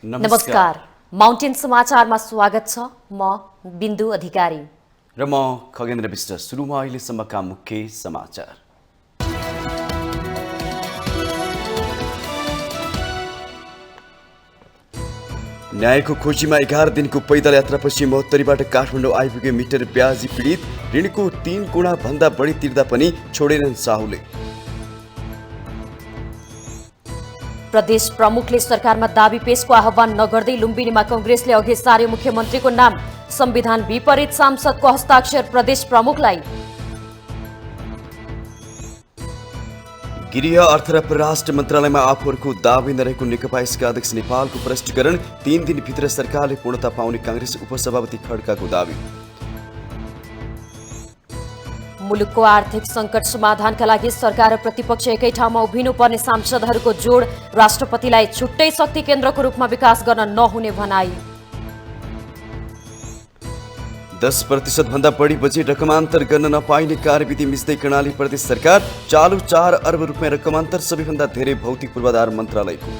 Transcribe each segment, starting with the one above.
नमस्कार, माउन्टेन समाचारमा स्वागत छ। म बिन्दु अधिकारी र म खगेन्द्र विष्ट। सुरुमा अहिलेसम्मका मुख्य समाचार। न्यायको खोजीमा 11 दिनको पैदल यात्रापछि महोत्तरीबाट काठमाडौँ आइपुगे मिटर ब्याजी पीडित। ऋणको 3 गुणा भन्दा बढी तिर्दा पनि छोडेनन् साहुले। प्रदेश प्रमुखले सरकारमा दाबी पेशको आह्वान नगर्दै लुम्बिनीमा कांग्रेसले अघि सार्यो मुख्यमन्त्रीको नाम। संविधान विपरीत सांसदको हस्ताक्षर प्रदेश प्रमुखलाई। गृह अर्थ र परराष्ट्र मन्त्रालयमा आफूहरूको दाबी नरहेको नेकपा एसका अध्यक्ष नेपालको प्रष्टीकरण। 3 दिनभित्र सरकारले पूर्णता पाउने कांग्रेस उपसभापति खड्काको दाबी। मुलुकको आर्थिक संकट समाधानका लागि सरकार र प्रतिपक्ष एकै ठाउँमा उभिनुपर्ने सांसदहरूको जोड। राष्ट्रपतिलाई छुट्टै शक्ति केन्द्रको रूपमा विकास गर्न नहुने भनाई। 10% भन्दा बढी बजेट रकमान्तर गर्न नपाइने कार्यविधि मिच्दै कर्णाली प्रदेश सरकार। चालु 4 अर्ब रुपियाँ रकमान्तर सबैभन्दा धेरै भौतिक पूर्वाधार मन्त्रालयको।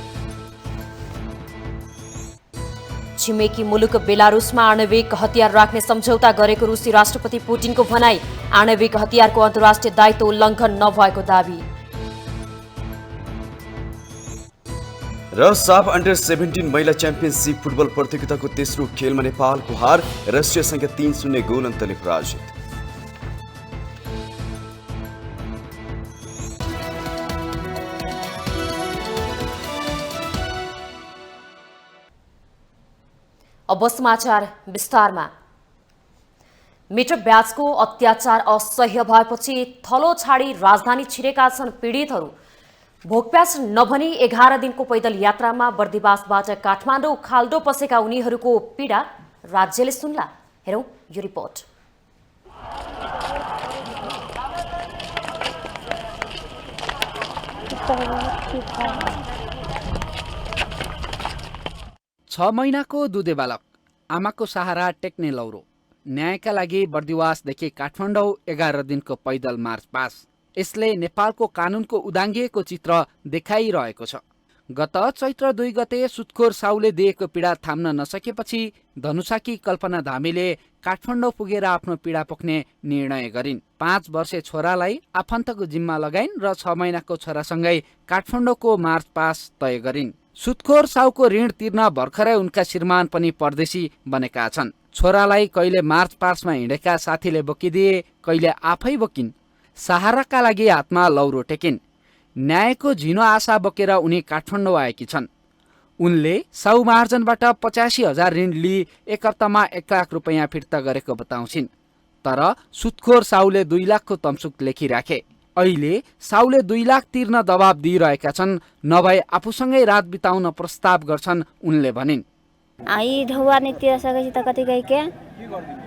छिमेकी मुलुक बेलारुसमा आणविक हतियार राख्ने सम्झौता गरेको रुसी राष्ट्रपति पुटिनको भनाई। आणविक हतियारको अन्तर्राष्ट्रिय दायित्व उल्लङ्घन नभएको दाबी। र साफ अन्डर 17 महिला च्याम्पियनसिप फुटबल प्रतियोगिताको तेस्रो खेलमा नेपालको हार। रसियासँग 3-0 गोल अन्तरले पराजित। अब समाचार विस्तारमा। मिटर ब्याजको अत्याचार असह्य भएपछि थलो छाडी राजधानी छिरेका छन् पीडितहरू। भोकप्यास नभनी 11 दिनको पैदल यात्रामा बर्दिवासबाट काठमाडौँ खाल्डो पसेका उनीहरूको पीडा राज्यले सुन्ला। हेरौं यो रिपोर्ट। छ महिनाको दुधे बालक, आमाको सहारा टेक्ने लौरो। न्यायका लागि बर्दिवासदेखि काठमाडौँ 11 दिनको पैदल मार्च पास। यसले नेपालको कानुनको उदाङ्गिएको चित्र देखाइरहेको छ। गत चैत्र 2 गते सुत्खोर साउले दिएको पीडा थाम्न नसकेपछि धनुषाकी कल्पना धामीले काठमाडौँ पुगेर आफ्नो पीडा पोख्ने निर्णय गरिन्। 5 वर्षे छोरालाई आफन्तको जिम्मा लगाइन् र 6 महिनाको छोरासँगै काठमाडौँको मार्च पास तय गरिन्। सुत्खोर साउको ऋण तिर्न भर्खरै उनका श्रीमान पनि परदेशी बनेका छन्। छोरालाई कहिले मार्च पासमा हिँडेका साथीले बोकिदिए, कहिले आफै बोकिन्। सहाराका लागि हातमा लौरो टेकिन्। न्यायको झिनो आशा बोकेर उनी काठमाडौँ आएकी छन्। उनले साउ महार्जनबाट 85,000 ऋण लिई 1 हप्तामा 1 लाख रुपियाँ फिर्ता गरेको बताउँछिन्। तर सुत्खोर साउले 2 लाखको तम्सुक लेखिराखे। अहिले साउले 2 लाख तिर्न दबाब दिइरहेका छन्, नभए आफूसँगै रात बिताउन प्रस्ताव गर्छन् उनले भनिन्। आई ढौआ नहीं तिरा सके त कथी कह के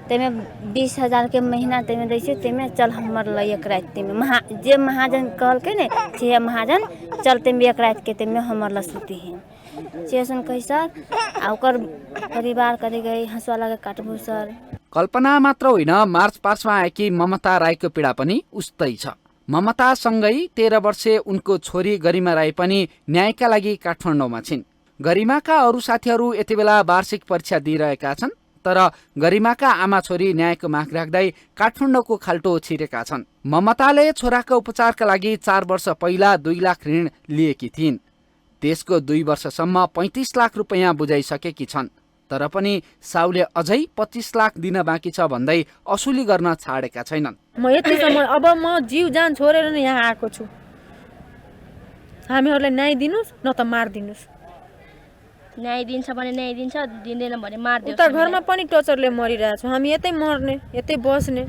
तेमे 20,000 के महीना तेमे दै छै। तेमे चल हमर ल एक रात तेमे जे महाजन कहल के ने से महाजन चल तेमे एक रात के तेमे हमर ल सुती है से सुन कहि सर आ ओकर परिवार कथी गई हंसवा लगे काटबो सर। कल्पना मात्र होइन, मार्च पासमा आएकी ममता राईको पीडा पनि उस्तै छ। ममता सँगै 13 वर्षे उनको छोरी गरिमा राई पनि न्यायका लागि काठमाडौँमा छिन्। गरिमाका अरू साथीहरू यति बेला वार्षिक परीक्षा दिइरहेका छन्, तर गरिमाका आमा छोरी न्यायको माग राख्दै काठमाडौँको खाल्टो छिरेका छन्। ममताले छोराको उपचारका लागि 4 वर्ष पहिला 2 लाख ऋण लिएकी थिइन्। त्यसको 2 वर्षसम्म 35 लाख रुपियाँ बुझाइसकेकी छन्। तर पनि साउले अझै 25 लाख दिन बाँकी छ भन्दै असुली गर्न छाडेका छैनन्। म यतिसम्म अब म जीव जान छोडेर नै यहाँ आएको छु। हामीहरूलाई न्याय दिनुस् न त मार दिनुस्। न्याय दिन्छ भने न्याय दिन्छ, दिँदैन भने मार्दियो। उता घरमा पनि टर्चरले मरिरहेछ। हामी यतै मर्ने, यतै बस्ने।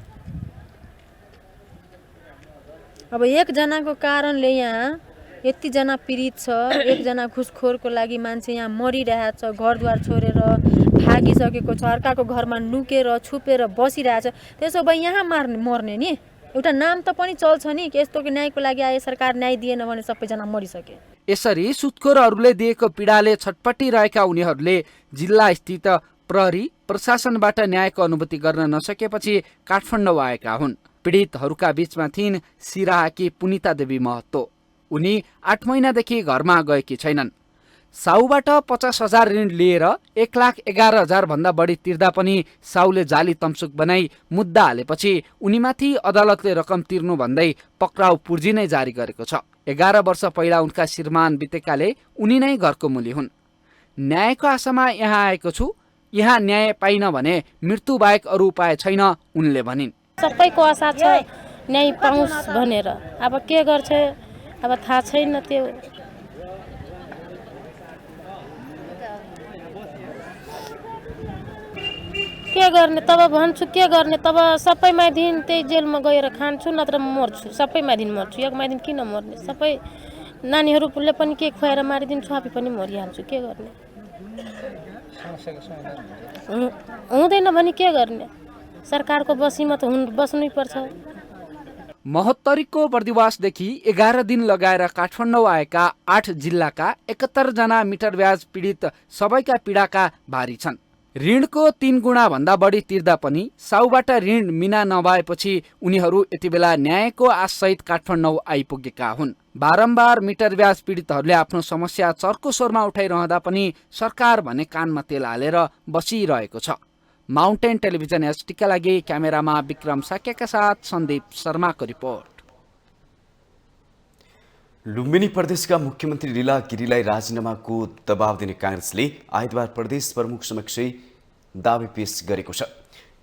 अब एक जनाको कारणले यहाँ यति जना पीडित छ। एक जना घुसखोरको लागि मान्छे यहाँ मरिरहेछ, घरद्वार छोडेर लागिसकेको छ, अर्काको घरमा लुकेर छुपेर बसिरहेछ, त्यसो भए यहाँ मर्ने नि एउटा नाम त पनि चल्छ नि कि यस्तो कि न्यायको लागि आए सरकार न्याय दिएन भने सबैजना मरिसके। यसरी सुत्खोरहरूले दिएको पीडाले छटपटिरहेका उनीहरूले जिल्ला स्थित प्रहरी प्रशासनबाट न्यायको अनुभूति गर्न नसकेपछि काठमाडौँ आएका हुन्। पीडितहरूका बीचमा थिइन् सिराहाकी पुनिता देवी महतो। उनी 8 महिनादेखि घरमा गएकी छैनन्। साउबाट 50,000 ऋण लिएर 1,11,000 भन्दा बढी तिर्दा पनि साउले जाली तम्सुक बनाई मुद्दा हालेपछि उनीमाथि अदालतले रकम तिर्नु भन्दै पक्राउ पूर्जी नै जारी गरेको छ। 11 वर्ष पहिला उनका श्रीमान बितेकाले उनी नै घरको मूली हुन्। न्यायको आशामा यहाँ आएको छु, यहाँ न्याय पाइन भने मृत्यु बाहेक अरू उपाय छैन उनले भनिन्। सबैको आशा छ न्याय पाउँछ भनेर, अब के गर्छ अब थाहा छैन। त्यो के गर्ने तब भन्छु, के गर्ने तब सबै दिन त्यही जेलमा गएर खान्छु नत्र मर्छु। सबै दिन मर्छु, 1 दिन किन मर्ने? सबै नानीहरूले पनि के खुवाएर मारिदिन्छु, आफै पनि मरिहाल्छु। के गर्ने? हुँदैन भने के गर्ने? सरकारको बसीमा त बस्नै पर्छ। महोत्तरीको बर्दिवासदेखि 11 दिन लगाएर काठमाडौँ आएका 8 जिल्लाका 71 जना मिटर ब्याज पीडित सबैका पीडाका भारी छन्। ऋणको 3 गुणा भन्दा बढी तिर्दा पनि साउबाट ऋण मिना नभएपछि उनीहरू यति बेला न्यायको आशसहित काठमाडौँ आइपुगेका हुन्। बारम्बार मिटर ब्याज पीडितहरूले आफ्नो समस्या चर्को स्वरमा उठाइरहँदा पनि सरकार भने कानमा तेल हालेर बसिरहेको छ। माउन्टेन टेलिभिजन एसटीका लागि क्यामेरामा विक्रम साक्यका साथ सन्दीप शर्माको रिपोर्ट। लुम्बिनी प्रदेशका मुख्यमन्त्री लीला गिरीलाई राजीनामाको दबाव दिने कांग्रेसले आइतबार प्रदेश प्रमुख समक्ष दावी पेश गरेको छ।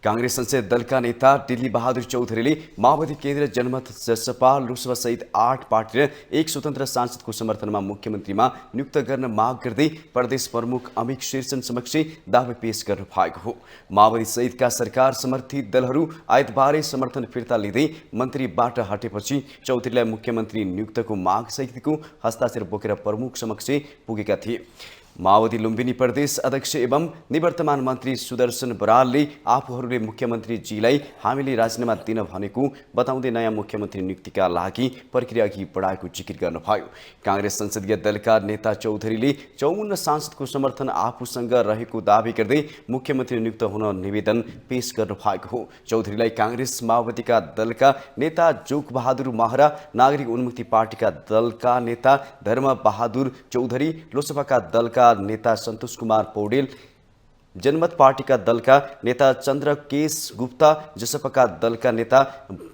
कांग्रेस संसदीय दलका नेता दिल्ली बहादुर चौधरीले माओवादी केन्द्र जनमत जसपा लोकसभा सहित 8 पार्टी र 1 स्वतन्त्र सांसदको समर्थनमा मुख्यमन्त्रीमा नियुक्त गर्न माग गर्दै प्रदेश प्रमुख अमित शेरचन समक्ष दावी पेश गर्नु भएको हो। माओवादी सहितका सरकार समर्थित दलहरू आइतबारै समर्थन फिर्ता लिँदै मन्त्रीबाट हटेपछि चौधरीलाई मुख्यमन्त्री नियुक्तको माग सहितको हस्ताक्षर बोकेर प्रमुख समक्ष पुगेका थिए। माओवादी लुम्बिनी प्रदेश अध्यक्ष एवं निवर्तमान मन्त्री सुदर्शन बरालले आफूहरूले मुख्यमन्त्रीजीलाई हामीले राजीनामा दिन भनेको बताउँदै नयाँ मुख्यमन्त्री नियुक्तिका लागि प्रक्रिया अघि बढाएको जिकिर गर्नुभयो। कांग्रेस संसदीय दलका नेता चौधरीले 54 सांसदको समर्थन आफूसँग रहेको दावी गर्दै मुख्यमन्त्री नियुक्त हुन निवेदन पेश गर्नुभएको हो। चौधरीलाई कांग्रेस माओवादीका दलका नेता जोग बहादुर महरा, नागरिक उन्मुक्ति पार्टीका दलका नेता धर्म बहादुर चौधरी, लोकसभाका दलका नेता सन्तोष कुमार पौडेल, जनमत पार्टीका दलका नेता चन्द्रकेश गुप्ता, जसपाका दलका नेता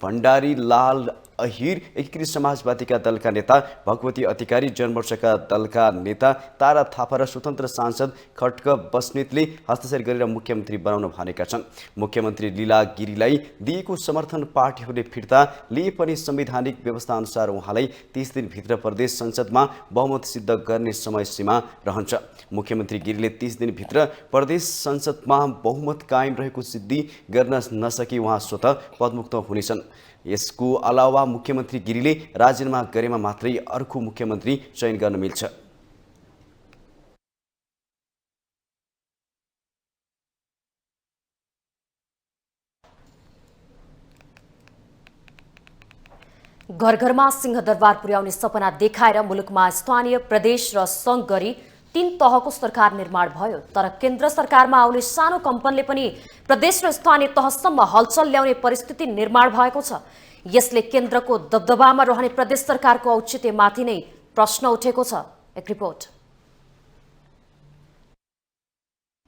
भण्डारी लाल अहिर, एकीकृत समाजवादीका दलका नेता भगवती अधिकारी, जनमोर्चाका दलका नेता तारा थापा र स्वतन्त्र सांसद खड्ग बस्नेतले हस्ताक्षर गरेर मुख्यमन्त्री बनाउन भनेका छन्। मुख्यमन्त्री लीला गिरीलाई दिएको समर्थन पार्टीहरूले फिर्ता लिए पनि संवैधानिक व्यवस्था अनुसार उहाँलाई 30 दिनभित्र प्रदेश संसदमा बहुमत सिद्ध गर्ने समय सीमा रहन्छ। मुख्यमन्त्री गिरीले 30 दिनभित्र प्रदेश संसदमा बहुमत कायम रहेको सिद्धि गर्न नसके उहाँ स्वतः पदमुक्त हुनेछन्। यसको अलावा मुख्यमन्त्री गिरीले राजीनामा गरेमा मात्रै अर्को मुख्यमन्त्री चयन गर्न मिल्छ। घर घरमा सिंहदरबार पुर्याउने सपना देखाएर मुलुकमा स्थानीय प्रदेश र संघ गरी 3 तहको सरकार निर्माण भयो। तर केन्द्र सरकारमा आउने सानो कम्पनले पनि प्रदेश र स्थानीय तहसम्म हलचल ल्याउने परिस्थिति निर्माण भएको छ। यसले केन्द्रको दबदबामा रहने प्रदेश सरकारको औचित्यमाथि नै प्रश्न उठेको छ। एक रिपोर्ट।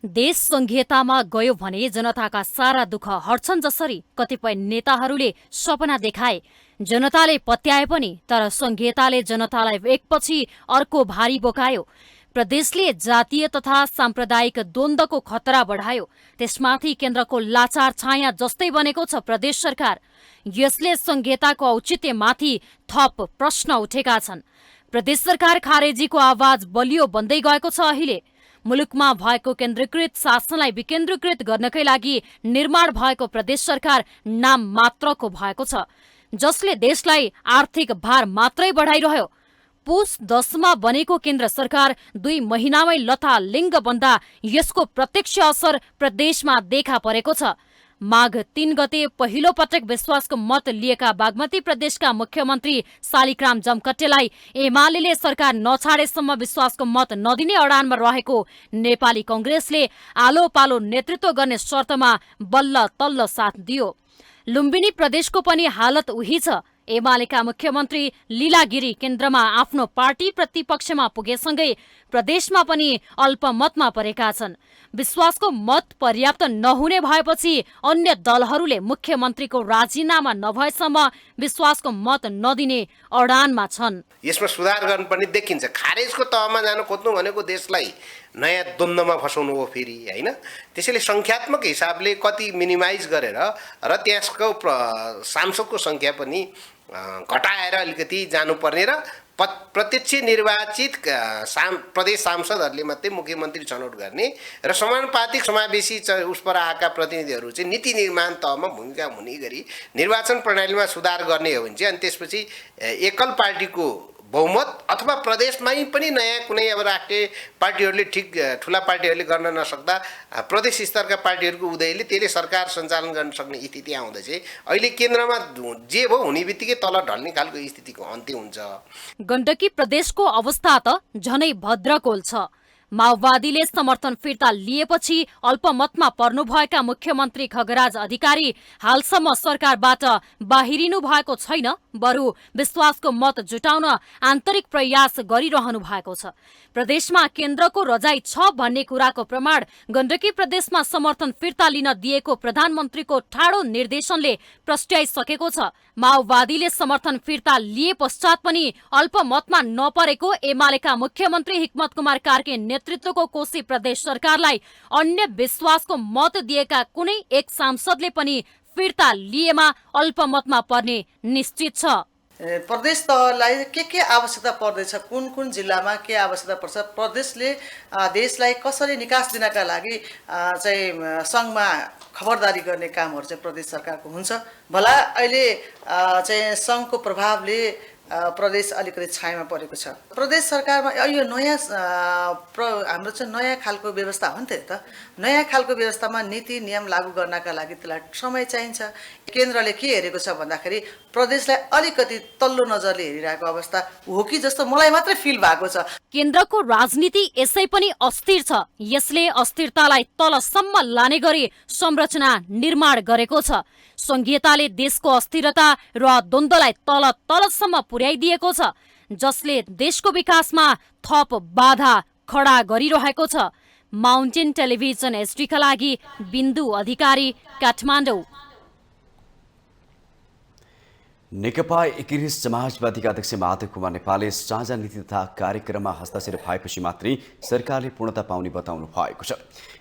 देश संघीयतामा गयो भने जनताका सारा दुःख हट्छन् जसरी कतिपय नेताहरूले सपना देखाए, जनताले पत्याए पनि, तर संघीयताले जनतालाई एकपछि अर्को भारी बोकायो। प्रदेशले जातीय तथा साम्प्रदायिक द्वन्द्वको खतरा बढायो। त्यसमाथि केन्द्रको लाचार छाया जस्तै बनेको छ प्रदेश सरकार। यसले संघीयताको औचित्यमाथि थप प्रश्न उठेका छन्। प्रदेश सरकार खारेजीको आवाज बलियो बन्दै गएको छ। अहिले मुलुकमा भएको केन्द्रीकृत शासनलाई विकेन्द्रीकृत गर्नकै लागि निर्माण भएको प्रदेश सरकार नाम मात्रको भएको छ, जसले देशलाई आर्थिक भार मात्रै बढाइरह्यो। पुस 10 बनेको केन्द्र सरकार 2 महिनामै लथालिङ्ग बन्दा यसको प्रत्यक्ष असर प्रदेशमा देखा परेको छ। माघ 3 गते पहिलो पटक विश्वासको मत लिएका बागमती प्रदेशका मुख्यमन्त्री शालिग्राम जमकट्टेलाई एमाले सरकार नछाडेसम्म विश्वासको मत नदिने अडानमा रहेको नेपाली कङ्ग्रेसले आलो पालो नेतृत्व गर्ने शर्तमा बल्ल तल्ल साथ दियो। लुम्बिनी प्रदेशको पनि हालत उही छ। एमालेका मुख्यमन्त्री लीला गिरी केन्द्रमा आफ्नो पार्टी प्रतिपक्षमा पुगेसँगै प्रदेशमा पनि अल्पमतमा परेका छन्। विश्वासको मत पर्याप्त नहुने भएपछि अन्य दलहरूले मुख्यमन्त्रीको राजीनामा नभएसम्म विश्वासको मत नदिने अडानमा छन्। यसमा सुधार गर्नुपर्ने देखिन्छ। खारेजको तहमा जान खोज्नु भनेको देशलाई नयाँ द्वन्द्वमा फसाउनु हो फेरि, होइन? त्यसैले सङ्ख्यात्मक हिसाबले कति मिनिमाइज गरेर र त्यसको सांसदको सङ्ख्या पनि घटाएर अलिकति जानुपर्ने र प्रत्यक्ष निर्वाचित प्रदेश सांसदहरूले मात्रै मुख्यमन्त्री छनौट गर्ने र समानुपातिक समावेशी उस पर आएका प्रतिनिधिहरू चाहिँ नीति निर्माण तहमा भूमिका हुने गरी निर्वाचन प्रणालीमा सुधार गर्ने हो भने चाहिँ अनि त्यसपछि एकल पार्टीको बहुमत अथवा प्रदेशमै पनि नयाँ कुनै अब राष्ट्रिय पार्टीहरूले ठिक ठुला पार्टीहरूले गर्न नसक्दा प्रदेश स्तरका पार्टीहरूको उदयले त्यसले सरकार सञ्चालन गर्न सक्ने स्थिति आउँदा चाहिँ अहिले केन्द्रमा जे भयो हुने बित्तिकै तल ढल्ने खालको स्थितिको अन्त्य हुन्छ। गण्डकी प्रदेशको अवस्था त झनै भद्रकोल छ। माओवादीले समर्थन फिर्ता लिएपछि अल्पमतमा पर्नुभएका मुख्यमन्त्री खगराज अधिकारी हालसम्म सरकारबाट बाहिरिनु भएको छैन, बरु विश्वासको मत जुटाउन आन्तरिक प्रयास गरिरहनु भएको छ। प्रदेशमा केन्द्रको रजाई छ भन्ने कुराको प्रमाण गण्डकी प्रदेशमा समर्थन फिर्ता लिन दिएको प्रधानमन्त्रीको ठाडो निर्देशनले प्रस्ट्याइसकेको छ। माओवादीले समर्थन फिर्ता लिए पश्चात पनि अल्पमतमा नपरेको एमालेका मुख्यमन्त्री हिक्मत कुमार कार्की नेतृत्वको कोशी प्रदेश सरकारलाई अन्य विश्वासको मत दिएका कुनै एक सांसदले पनि फिर्ता लिएमा अल्पमतमा पर्ने निश्चित छ। प्रदेश तहलाई के आवश्यकता पर्दैछ, कुन कुन जिल्लामा के आवश्यकता पर्छ, प्रदेशले देशलाई कसरी निकास दिनका लागि चाहिँ सङ्घमा खबरदारी गर्ने कामहरू चाहिँ प्रदेश सरकारको हुन्छ। भला अहिले चाहिँ सङ्घको प्रभावले प्रदेश अलिकति छायामा परेको छ। प्रदेश सरकारमा यो नयाँ हाम्रो चाहिँ नयाँ खालको व्यवस्था हो नि त। नयाँ खालको व्यवस्थामा नीति नियम लागू गर्नका लागि त्यसलाई समय चाहिन्छ। केन्द्रले के हेरेको छ भन्दाखेरि प्रदेशलाई अलिकति तल्लो नजरले हेरिरहेको अवस्था हो कि जस्तो मलाई मात्रै फिल भएको छ। केन्द्रको राजनीति यसै पनि अस्थिर छ। यसले अस्थिरतालाई तलसम्म लाने गरी संरचना निर्माण गरेको छ। संघीयताले देशको अस्थिरता र द्वन्द्वलाई तलसम्म पुर्याइदिएको छ, जसले देशको विकासमा थप बाधा खडा गरिरहेको छ। माउन्टेन टेलिभिजन एसडीका लागि बिन्दु अधिकारी, काठमाडौँ। नेकपा एकीकृत समाजवादीका अध्यक्ष माधव कुमार नेपालले साझा नीति तथा कार्यक्रममा हस्ताक्षर भएपछि मात्रै सरकारले पूर्णता पाउने बताउनु भएको छ।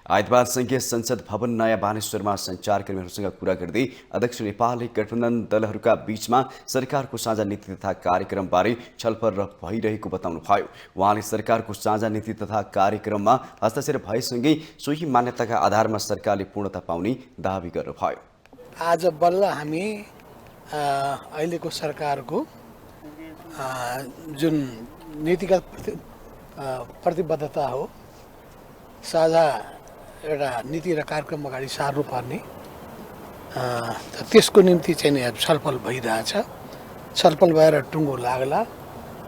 आइतबार संघीय संसद भवन नयाँ बानेश्वरमा सञ्चारकर्मीहरूसँग कुरा गर्दै अध्यक्ष नेपालले गठबन्धन दलहरूका बीचमा सरकारको साझा नीति तथा कार्यक्रमबारे छलफल भइरहेको बताउनुभयो। उहाँले सरकारको साझा नीति तथा कार्यक्रममा हस्ताक्षर भएसँगै सोही मान्यताका आधारमा सरकारले पूर्णता पाउने दावी गर्नुभयो। आज बल्ल हामी अहिलेको सरकारको जुन नीतिगत प्रतिबद्धता हो, साझा एउटा नीति र कार्यक्रम अगाडि सार्नुपर्ने, त्यसको निम्ति चाहिँ छलफल भइरहेछ। छलफल भएर टुङ्गो लाग्ला,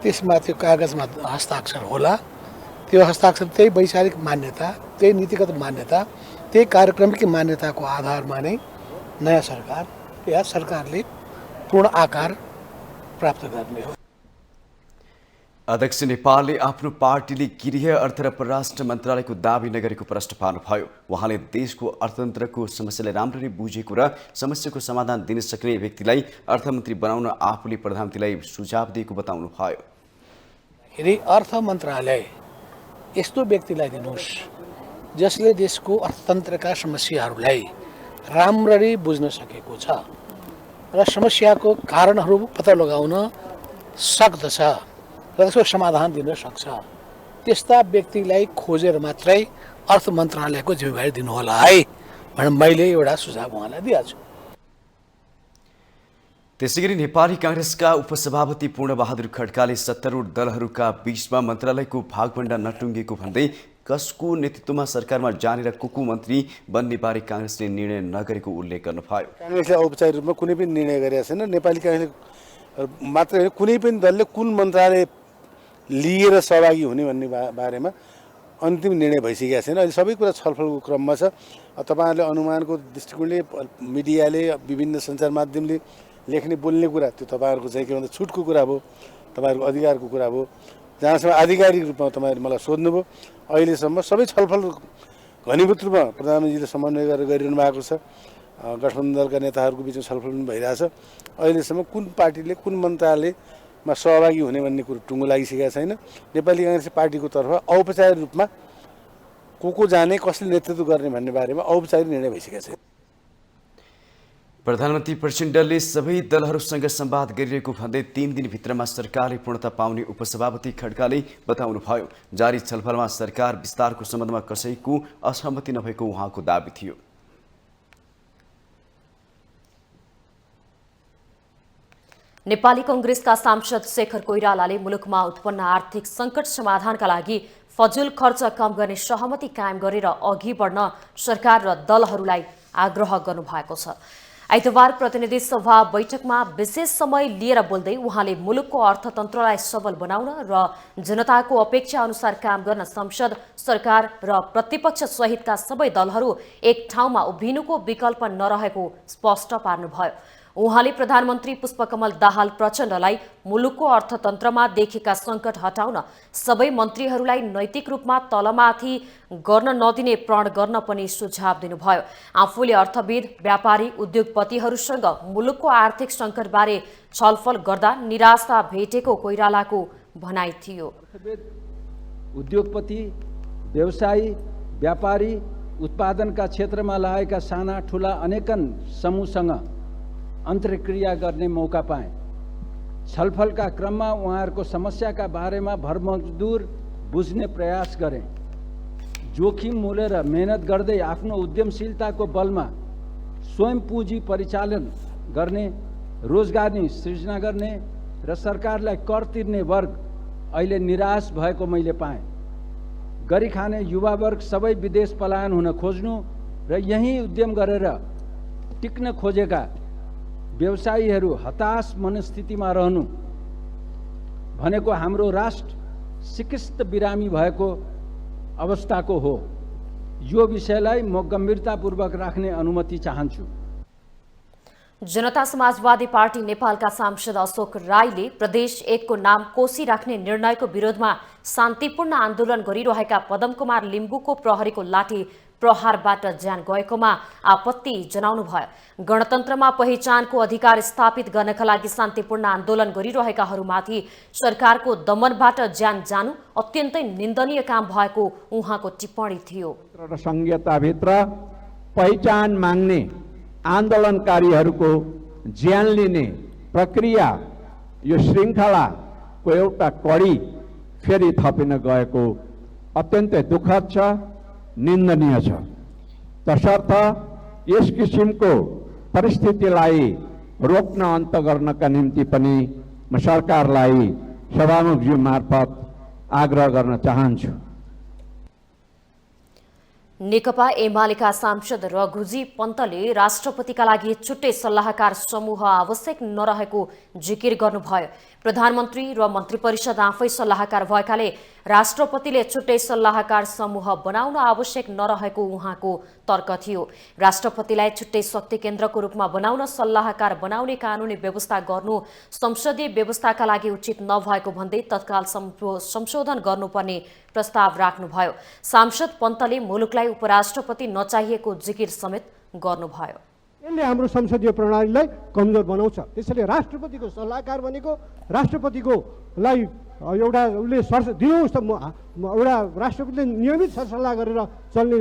त्यसमा त्यो कागजमा हस्ताक्षर होला। त्यो हस्ताक्षर त्यही वैचारिक मान्यता, त्यही नीतिगत मान्यता, त्यही कार्यक्रमिक मान्यताको आधारमा नै नयाँ सरकार या सरकारले पूर्ण आकार प्राप्त गर्ने हो। अध्यक्ष नेपालले आफ्नो पार्टीले गृह अर्थ र परराष्ट्र मन्त्रालयको दावी नगरेको प्रश्न पार्नुभयो। उहाँले देशको अर्थतन्त्रको समस्यालाई राम्ररी बुझेको र समस्याको समाधान दिन सक्ने व्यक्तिलाई अर्थमन्त्री बनाउन आफूले प्रधानमन्त्रीलाई सुझाव दिएको बताउनुभयो। यदि अर्थ मन्त्रालय यस्तो व्यक्तिलाई दिनुहोस् जसले देशको अर्थतन्त्रका समस्याहरूलाई राम्ररी बुझ्न सकेको छ र समस्याको कारणहरू पत्ता लगाउन सक्दछ र त्यसको समाधान दिन सक्छ, त्यस्ता व्यक्तिलाई खोजेर मात्रै अर्थ मन्त्रालयको जिम्मेवारी दिनुहोला है भनेर मैले एउटा सुझाव उहाँलाई दिएको छु। त्यसैगरी नेपाली कांग्रेसका उपसभापति पूर्णबहादुर खड्काले सत्तारूढ दलहरूका बीचमा मन्त्रालयको भागभण्डा नटुङ्गेको भन्दै कसको नेतृत्वमा सरकारमा जाने र को मन्त्री बन्ने बारे कांग्रेसले निर्णय नगरेको उल्लेख गर्नुभयो। कांग्रेसले औपचारिक रूपमा कुनै पनि निर्णय गरेका छैन। नेपाली कांग्रेस मात्र होइन, कुनै पनि दलले कुन मन्त्रालय लिएर सहभागी हुने भन्ने बारेमा अन्तिम निर्णय भइसकेका छैन। अहिले सबै कुरा छलफलको क्रममा छ। तपाईँहरूले अनुमानको दृष्टिकोणले मिडियाले विभिन्न सञ्चार माध्यमले लेख्ने बोल्ने कुरा त्यो तपाईँहरूको चाहिँ के भन्छ छुटको कुरा भयो, तपाईँहरूको अधिकारको कुरा भयो। जहाँसम्म आधिकारिक रूपमा तपाईँहरू मलाई सोध्नुभयो, अहिलेसम्म सबै छलफल घनीभूत रूपमा प्रधानमन्त्रीले समन्वय गरेर गरिरहनु भएको छ। गठबन्धन दलका नेताहरूको बिचमा छलफल पनि भइरहेछ। अहिलेसम्म कुन पार्टीले कुन मन्त्रालयमा सहभागी हुने भन्ने कुरो टुङ्गो लागिसकेका छैन। नेपाली कांग्रेस पार्टीको तर्फ औपचारिक रूपमा को जाने, कसले नेतृत्व गर्ने भन्ने बारेमा औपचारिक निर्णय भइसकेका छैन। प्रधानमन्त्री प्रचण्डले सबै दलहरूसँग संवाद गरिरहेको भन्दै 3 दिनभित्रमा सरकारले पूर्णता पाउने उपसभापति खड्काले बताउनुभयो। जारी छलफलमा सरकार विस्तारको सम्बन्धमा कसैको असहमति नभएको उहाँको दाबी थियो। नेपाली कांग्रेसका सांसद शेखर कोइरालाले मुलुकमा उत्पन्न आर्थिक सङ्कट समाधानका लागि फजुल खर्च कम गर्ने सहमति कायम गरेर अघि बढ्न सरकार र दलहरूलाई आग्रह गर्नुभएको छ। आइतबार प्रतिनिधि सभा बैठकमा विशेष समय लिएर बोल्दै उहाँले मुलुकको अर्थतन्त्रलाई सबल बनाउन र जनताको अपेक्षा अनुसार काम गर्न संसद, सरकार र प्रतिपक्ष सहितका सबै दलहरू एक ठाउँमा उभिनुको विकल्प नरहेको स्पष्ट पार्नुभयो। उहाँले प्रधानमन्त्री पुष्पकमल दाहाल प्रचण्डलाई मुलुकको अर्थतन्त्रमा देखेका सङ्कट हटाउन सबै मन्त्रीहरूलाई नैतिक रूपमा तलमाथि गर्न नदिने प्रण गर्न पनि सुझाव दिनुभयो। आफूले अर्थविद, व्यापारी, उद्योगपतिहरूसँग मुलुकको आर्थिक सङ्कटबारे छलफल गर्दा निराशा भेटेको कोइरालाको भनाइ थियो। उद्योगपति, व्यवसायी, व्यापारी, उत्पादनका क्षेत्रमा लागेका साना ठुला अनेकन समूहसँग अन्तर्क्रिया गर्ने मौका पाए। छलफलका क्रममा उहाँहरूको समस्याका बारेमा भरमजदुर बुझ्ने प्रयास गरे। जोखिम मोलेर मेहनत गर्दै आफ्नो उद्यमशीलताको बलमा स्वयं पुँजी परिचालन गर्ने, रोजगारी सृजना गर्ने र सरकारलाई कर तिर्ने वर्ग अहिले निराश भएको मैले पाएँ। गरी खाने युवावर्ग सबै विदेश पलायन हुन खोज्नु र यहीँ उद्यम गरेर टिक्न खोजेका व्यवसायीहरू हताश मनस्थितिमा रहनु भनेको हाम्रो राष्ट्र सिकिस्त बिरामी भएको अवस्थाको हो। यो विषयलाई म गम्भीरतापूर्वक राख्ने अनुमति चाहन्छु। जनता समाजवादी पार्टी नेपालका सांसद अशोक राईले प्रदेश 1 को नाम कोशी राख्ने निर्णयको विरोधमा शान्तिपूर्ण आन्दोलन गरिरहेका पदम कुमार लिम्बुको प्रहरीको लाठी प्रहारबाट ज्यान गएकोमा आपत्ति जनाउनुभयो। गणतन्त्रमा पहिचानको अधिकार स्थापित गर्नका लागि शान्तिपूर्ण आन्दोलन गरिरहेकाहरूमाथि सरकारको दमनबाट ज्यान जानु अत्यन्तै निन्दनीय काम भएको उहाँको टिप्पणी थियो। संहिताभित्र पहिचान माग्ने आन्दोलनकारीहरूको ज्यान लिने प्रक्रिया, यो श्रृङ्खलाको एउटा कडी फेरि थपिन गएको अत्यन्तै दुःखद छ, निन्दनीय छ। तसर्थ यस किसिमको परिस्थितिलाई रोक्न अन्त गर्नका निम्ति पनि म सरकारलाई सभामुखज्यू मार्फत आग्रह गर्न चाहन्छु। नेकपा एमालेका सांसद रघुजी पन्तले राष्ट्रपतिका लागि छुट्टै सल्लाहकार समूह आवश्यक नरहेको जिकिर गर्नुभयो। प्रधानमन्त्री र मन्त्री परिषद आफै सल्लाहकार भएकाले राष्ट्रपतिले छुट्टै सल्लाहकार समूह बनाउन आवश्यक नरहेको उहाँको तर्क थियो। राष्ट्रपतिलाई छुट्टै शक्ति केन्द्रको रूपमा बनाउन सल्लाहकार बनाउने कानूनी व्यवस्था गर्नु संसदीय व्यवस्थाका लागि उचित नभएको भन्दै तत्काल संशोधन गर्नुपर्ने प्रस्ताव राख्नुभयो। सांसद पन्तले मुलुकलाई उपराष्ट्रपति नचाहिएको जिकिर समेत गर्नुभयो। यसले हाम्रो संसदीय प्रणालीलाई कमजोर बनाउँछ। त्यसैले राष्ट्रपतिको सल्लाहकार भनेको राष्ट्रपतिकोलाई एउटा उसले दिनुहोस् त एउटा राष्ट्रपतिले नियमित सरसल्लाह गरेर चल्ने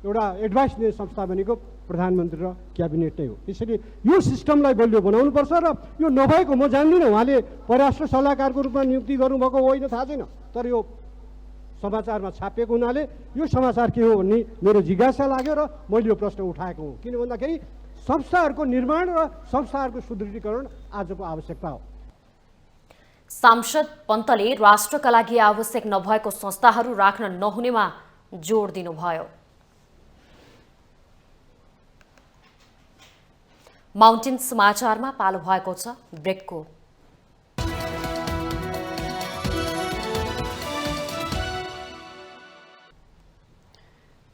एउटा एडभाइस दिने संस्था भनेको प्रधानमन्त्री र क्याबिनेट नै हो। त्यसैले यो सिस्टमलाई बलियो बनाउनुपर्छ र यो नभएको म जान्दिनँ, उहाँले परराष्ट्र सल्लाहकारको रूपमा नियुक्ति गर्नुभएको होइन थाहा छैन, तर यो समाचारमा छापिएको हुनाले यो समाचार के हो भन्ने मेरो जिज्ञासा लाग्यो र मैले यो प्रश्न उठाएको हुँ। किन भन्दाखेरि संस्थाहरूको निर्माण र संस्थाहरूको सुदृढीकरण आजको आवश्यकता हो। सांसद पन्तले राष्ट्रका लागि आवश्यक नभएको संस्थाहरू राख्न नहुनेमा जोड दिनुभयो। माउन्टेन समाचारमा पालो भएको छ ब्रेकको।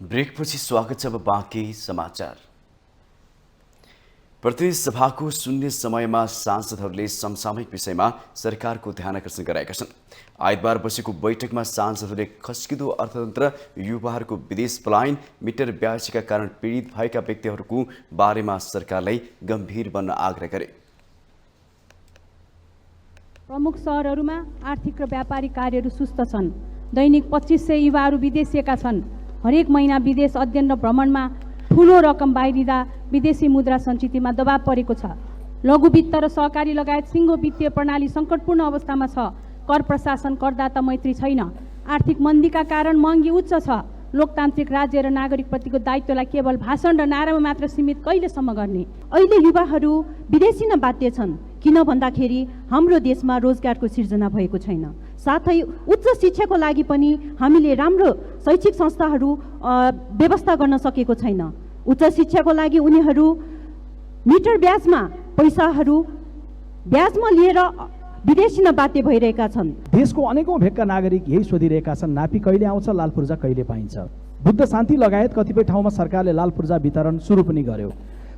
ब्रेकपछि स्वागत छ। अब बाँकी समाचार। प्रतिनिधि सभाको शून्य समयमा सांसदहरूले समसामयिक विषयमा सरकारको ध्यान आकर्षण गराएका छन्। आइतबार बसेको बैठकमा सांसदहरूले खस्किँदो अर्थतन्त्र, युवाहरूको विदेश पलायन, मिटर ब्याजका कारण पीडित भएका व्यक्तिहरूको बारेमा सरकारलाई गम्भीर बन्न आग्रह गरे। प्रमुख शहरहरूमा आर्थिक र व्यापारिक कार्यहरू सुस्त छन्। दैनिक 2500 युवाहरू विदेशिएका छन्। हरेक महिना विदेश अध्ययन र भ्रमणमा ठूलो रकम बाहिरिँदा विदेशी मुद्रा सञ्चितमा दबाव परेको छ। लघु वित्त र सहकारी लगायत सिङ्गो वित्तीय प्रणाली सङ्कटपूर्ण अवस्थामा छ। कर प्रशासन करदाता मैत्री छैन। आर्थिक मन्दीका कारण महँगी उच्च छ। लोकतान्त्रिक राज्य र नागरिकप्रतिको दायित्वलाई केवल भाषण र नारामा मात्र सीमित कहिलेसम्म गर्ने? अहिले युवाहरू विदेशी न बाध्य छन्, किन भन्दाखेरि हाम्रो देशमा रोजगारको सिर्जना भएको छैन। साथै उच्च शिक्षाको लागि पनि हामीले राम्रो शैक्षिक संस्थाहरू व्यवस्था गर्न सकेको छैन। उच्च शिक्षाको लागि उनीहरू मिटर ब्याजमा पैसाहरू ब्याजमा लिएर विदेशी न बाध्य भइरहेका छन्। देशको अनेकौं भेगका नागरिक यही सोधिरहेका छन्, नापी कहिले आउँछ, लाल पूर्जा कहिले पाइन्छ। बुद्ध शान्ति लगायत कतिपय ठाउँमा सरकारले लाल पूर्जा वितरण सुरु पनि गर्यो,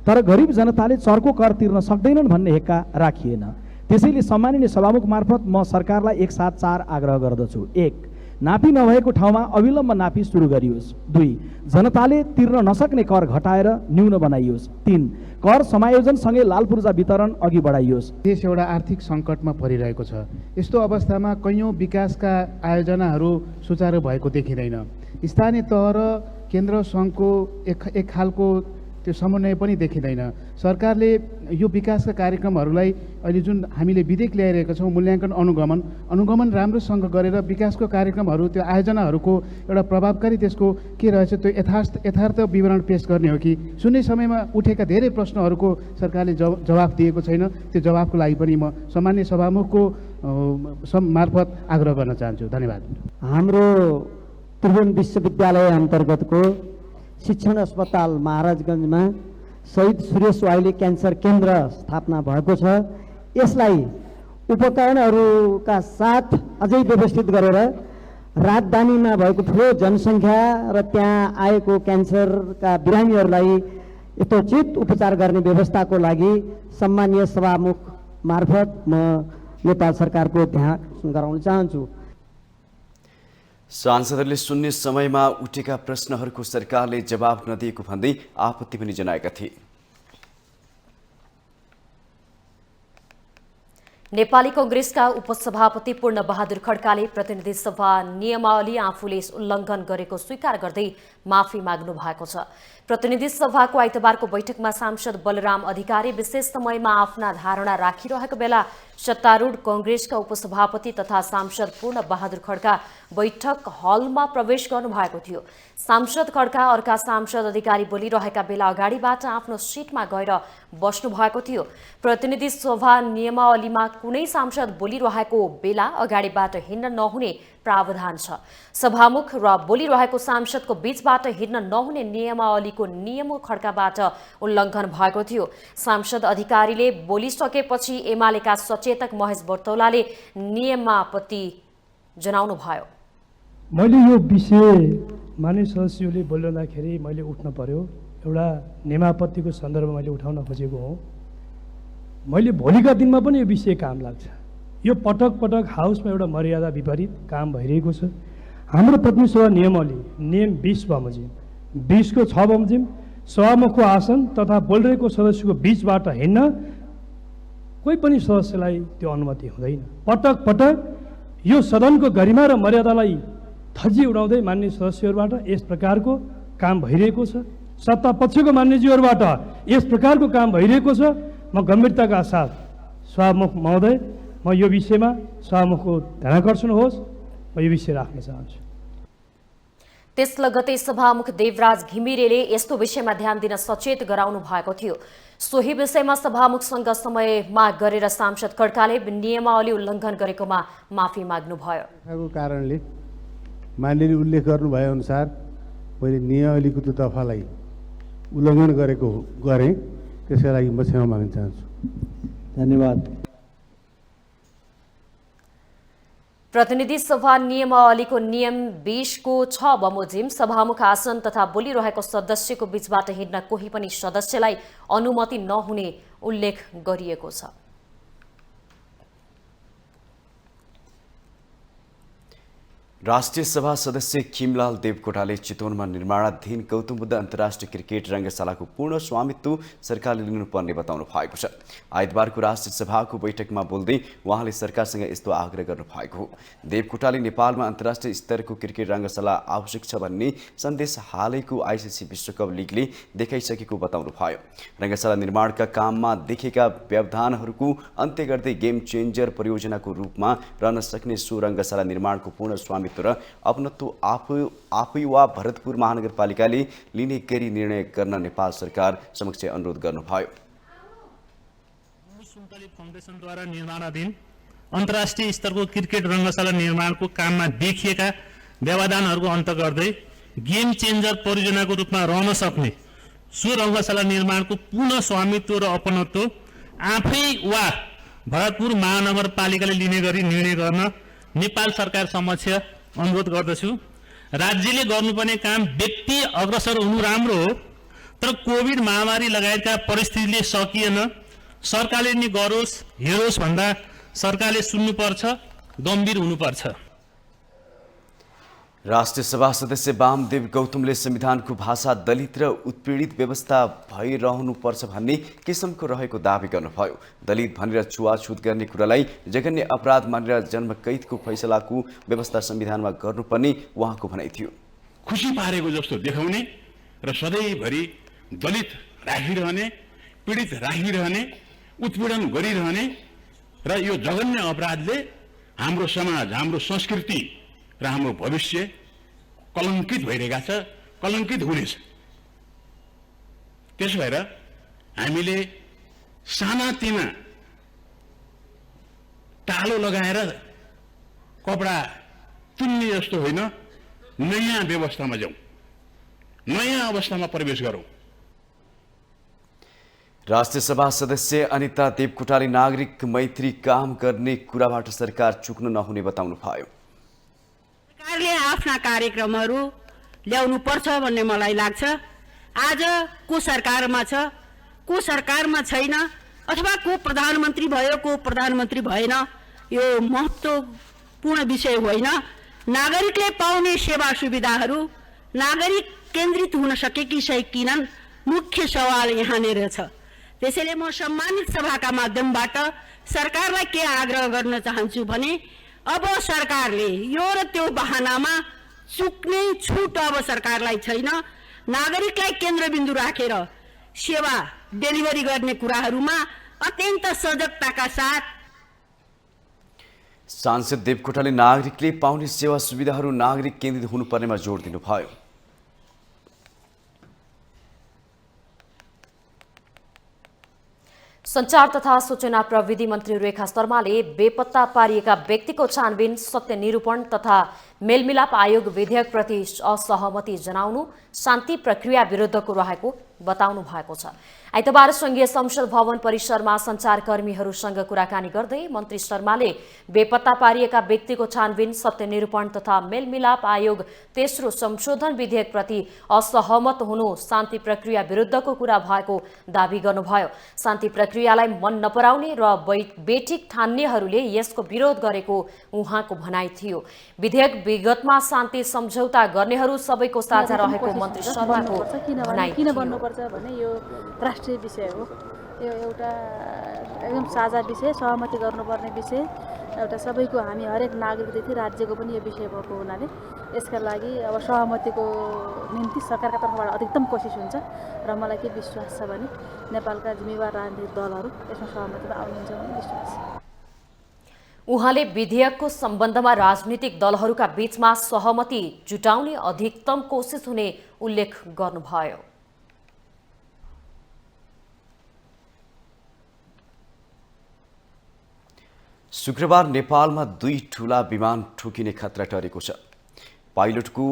तर गरिब जनताले चर्को कर तिर्न सक्दैनन् भन्ने हेक्का राखिएन। त्यसैले सम्माननीय सभामुख मार्फत म सरकारलाई एकसाथ 4 आग्रह गर्दछु। 1. नापी नभएको ठाउँमा अविलम्ब नापी सुरु गरियोस्। 2. जनताले तिर्न नसक्ने कर घटाएर न्यून बनाइयोस्। 3. कर समायोजनसँगै लाल पूर्जा वितरण अघि बढाइयोस्। देश एउटा आर्थिक सङ्कटमा परिरहेको छ। यस्तो अवस्थामा कैयौँ विकासका आयोजनाहरू सुचारू भएको देखिँदैन। स्थानीय तह र केन्द्र सङ्घको एक खालको त्यो समन्वय पनि देखिँदैन। सरकारले यो विकासका कार्यक्रमहरूलाई अहिले जुन हामीले विधेयक ल्याइरहेका छौँ, मूल्याङ्कन अनुगमन राम्रोसँग गरेर विकासको कार्यक्रमहरू, त्यो आयोजनाहरूको एउटा प्रभावकारी त्यसको के रहेछ त्यो यथार्थ विवरण पेश गर्ने हो कि शून्य समयमा उठेका धेरै प्रश्नहरूको सरकारले जवाफ दिएको छैन। त्यो जवाफको लागि पनि म सामान्य सभामुखको मार्फत आग्रह गर्न चाहन्छु। धन्यवाद। हाम्रो त्रिभुवन विश्वविद्यालय अन्तर्गतको शिक्षण अस्पताल महाराजगञ्जमा शहीद सुरेश वाइली क्यान्सर केन्द्र स्थापना भएको छ। यसलाई उपकरणहरूका साथ अझै व्यवस्थित गरेर राजधानीमा भएको ठुलो जनसङ्ख्या र त्यहाँ आएको क्यान्सरका बिरामीहरूलाई यथोचित उपचार गर्ने व्यवस्थाको लागि सम्मानीय सभामुख मार्फत म नेपाल सरकारको ध्यान गराउन चाहन्छु। सांसदहरूले शून्य समयमा उठेका प्रश्नहरूको सरकारले जवाब नदिएको भन्दै आपत्ति पनि जनाएका थिए। नेपाली कांग्रेसका उपसभापति पूर्ण बहादुर खड्काले प्रतिनिधि सभा नियमावली आफूले उल्लङ्घन गरेको स्वीकार गर्दै माफी माग्नु भएको छ। प्रतिनिधि सभाको आइतबारको बैठकमा सांसद बलराम अधिकारी विशेष समयमा आफ्ना धारणा राखिरहेको बेला सत्तारूढ कांग्रेसका उपसभापति तथा सांसद पूर्ण बहादुर खड्का बैठक हलमा प्रवेश गर्नुभएको थियो। सांसद खड्का अर्का सांसद अधिकारी बोलिरहेका बेला अगाडिबाट आफ्नो सिटमा गएर बस्नु भएको थियो। प्रतिनिधि सभा नियमावलीमा कुनै सांसद बोलिरहेको बेला अगाडिबाट हिँड्न नहुने प्रावधान छ। सभामुख र बोलिरहेको सांसदको बीचबाट हिँड्न नहुने नियमावलीको नियम खड्काबाट उल्लङ्घन भएको थियो। सांसद अधिकारीले बोलिसकेपछि एमालेका सचेतक महेश बर्तौलाले नियममा आपत्ति जनाउनु भयो। मैले यो विषय माननीय सदस्यले बोलिरहँदाखेरि मैले उठ्न पर्यो। एउटा नियमापत्तिको सन्दर्भमा मैले उठाउन खोजेको हो। मैले भोलिका दिनमा पनि यो विषय काम लाग्छ। यो पटक पटक हाउसमा एउटा मर्यादा विपरीत काम भइरहेको छ। हाम्रो प्रतिनिधि सभा नियमावली नियम 20 बमोजिम 20 को 6 बमोजिम सभामुखको आसन तथा बोलिरहेको सदस्यको बीचबाट हिँड्न कोही पनि सदस्यलाई त्यो अनुमति हुँदैन। पटक पटक यो सदनको गरिमा र मर्यादालाई धज्जी उडाउँदै मान्य सदस्यहरूबाट यस प्रकारको काम भइरहेको छ। सत्ता पक्षको मान्यज्यूहरूबाट यस प्रकारको काम भइरहेको छ। म गम्भीरताका साथ सभामुख महोदय, म यो विषयमा सभामुखको ध्यानाकर्षण होस्, म यो विषय राख्न चाहन्छु। त्यस लगतै सभामुख देवराज घिमिरेले यस्तो विषयमा ध्यान दिन सचेत गराउनु भएको थियो। सोही विषयमा सभामुखसँग समय माग गरेर सांसद खड्काले नियमावली उल्लङ्घन गरेकोमा माफी माग्नुभयो। कारणले माननीयले उल्लेख गर्नुभए अनुसार मैले नियमावलीको त्यो दफालाई उल्लङ्घन गरेँ, त्यसका लागि म क्षमा माग्न चाहन्छु। धन्यवाद। प्रतिनिधि सभा नियमावलीको नियम 20 को 6 बमोजिम सभामुख आसन तथा बोलिरहेको सदस्यको बीचबाट हिँड्न कोही पनि सदस्यलाई अनुमति नहुने उल्लेख गरिएको छ। राष्ट्रिय सभा सदस्य खिमलाल देवकोटाले चितवनमा निर्माणाधीन गौतम बुद्ध अन्तर्राष्ट्रिय क्रिकेट रङ्गशालाको पूर्ण स्वामित्व सरकारले लिनुपर्ने बताउनु भएको छ। आइतबारको राष्ट्रिय सभाको बैठकमा बोल्दै उहाँले सरकारसँग यस्तो आग्रह गर्नु भएको हो। देवकोटाले नेपालमा अन्तर्राष्ट्रिय स्तरको क्रिकेट रङ्गशाला आवश्यक छ भन्ने सन्देश हालैको आइसिसी विश्वकप लिगले देखाइसकेको बताउनु भयो। रङ्गशाला निर्माणका काममा देखेका व्यवधानहरूको अन्त्य गर्दै गेम चेन्जर परियोजनाको रूपमा रहन सक्ने सो रङ्गशाला निर्माणको पूर्ण स्वामित्व र अपनत्व आफै वा भरतपुर महानगरपालिकाले लिने गरी निर्णय गर्न नेपाल सरकार समक्ष अनुरोध गर्नुभयो। फाउन्डेसनद्वारा निर्माणाधीन अन्तर्राष्ट्रिय स्तरको क्रिकेट रङ्गशाला निर्माणको काममा देखिएका व्यवधानहरूको अन्त गर्दै गेम चेन्जर परियोजनाको रूपमा रहन सक्ने सो रङ्गशाला निर्माणको पूर्ण स्वामित्व र अपनत्व आफै वा भरतपुर महानगरपालिकाले लिने गरी निर्णय गर्न नेपाल सरकार समक्ष अनुरोध गर्दछु। राज्यले गर्नुपर्ने काम व्यक्ति अग्रसर हुनु राम्रो हो, तर कोभिड महामारी लगायतका परिस्थितिले सकिएन। सरकारले नि गरोस् हेरोस् भन्दा सरकारले सुन्नुपर्छ, गम्भीर हुनुपर्छ। राष्ट्रिय सभा सदस्य वामदेव गौतमले संविधानको भाषा दलित र उत्पीडित व्यवस्था भइरहनुपर्छ भन्ने किसिमको रहेको दावी गर्नुभयो। दलित भनेर छुवाछुत गर्ने कुरालाई जघन्य अपराध मानेर जन्मकैदको फैसलाको व्यवस्था संविधानमा गर्नुपर्ने उहाँको भनाइ थियो। खुसी पारेको जस्तो देखाउने र सधैँभरि दलित राखिरहने, पीडित राखिरहने, उत्पीडन गरिरहने र यो जघन्य अपराधले हाम्रो समाज, हाम्रो संस्कृति र हाम्रो भविष्य कलङ्कित भइरहेका छ, कलङ्कित हुनेछ। त्यसो भएर हामीले सानातिना तालो लगाएर कपडा तुन्ने जस्तो होइन, नयाँ व्यवस्थामा जाउँ, नयाँ अवस्थामा प्रवेश गरौँ। राष्ट्रिय सभा सदस्य अनिता देवकोटाले नागरिक मैत्री काम गर्ने कुराबाट सरकार चुक्न नहुने बताउनु भयो। सरकारले आफ्ना कार्यक्रमहरू ल्याउनु पर्छ भन्ने मलाई लाग्छ। आज को सरकारमा छ, को सरकारमा छैन, अथवा को प्रधानमन्त्री भयो, को प्रधानमन्त्री भएन, यो महत्त्वपूर्ण विषय होइन। नागरिकले पाउने सेवा सुविधाहरू नागरिक केन्द्रित हुन सके कि सकिनन्, मुख्य सवाल यहाँनिर छ। त्यसैले म सम्मानित सभाका माध्यमबाट सरकारलाई के आग्रह गर्न चाहन्छु भने अब सरकारले यो र त्यो बहानामा चुक्ने छुट अब सरकारलाई छैन। नागरिकलाई केन्द्रबिन्दु राखेर सेवा डेलिभरी गर्ने कुराहरूमा अत्यन्त सजगताका साथ। सांसद देवकोटाले नागरिकले पाउने सेवा सुविधाहरू नागरिक केन्द्रित हुनुपर्नेमा जोड दिनुभयो। सञ्चार तथा सूचना प्रविधि मन्त्री रेखा शर्माले बेपत्ता पारिएका व्यक्तिको छानबिन, सत्य निरूपण तथा मेलमिलाप आयोग विधेयकप्रति असहमति जनाउनु शान्ति प्रक्रिया विरुद्धको रहेको बताउनु भएको छ। आइतबार संघीय संसद भवन परिसरमा सञ्चारकर्मीहरूसँग कुराकानी गर्दै मन्त्री शर्माले बेपत्ता पारिएका व्यक्तिको छानबिन, सत्य निरूपण तथा मेलमिलाप आयोग तेस्रो संशोधन विधेयकप्रति असहमत हुनु शान्ति प्रक्रिया विरुद्धको कुरा भएको दावी गर्नुभयो। शान्ति प्रक्रियालाई मन नपराउने र बेठिक ठान्नेहरूले यसको विरोध गरेको उहाँको भनाइ थियो। विधेयक विगतमा शान्ति सम्झौता गर्नेहरू सबैको साझा रहेको मन्त्री शर्माको भनाइ किन बन्नुपर्छ भने यो राष्ट्रिय विषय हो, यो एउटा एकदम साझा विषय, सहमति गर्नुपर्ने विषय, एउटा सबैको, हामी हरेक नागरिकदेखि राज्यको पनि यो विषय भएको हुनाले यसका लागि अब सहमतिको निम्ति सरकारका तर्फबाट अधिकतम कोसिस हुन्छ र मलाई के विश्वास छ भने नेपालका जिम्मेवार राजनीतिक दलहरू यसमा सहमतिमा आउनुहुन्छ भन्ने विश्वास छ। उहाँले विधेयकको सम्बन्धमा राजनीतिक दलहरूका बीचमा सहमति जुटाउने अधिकतम कोसिस हुने उल्लेख गर्नुभयो। शुक्रबार नेपालमा 2 ठूला विमान ठोकिने खतरा टरेको छ। पाइलटको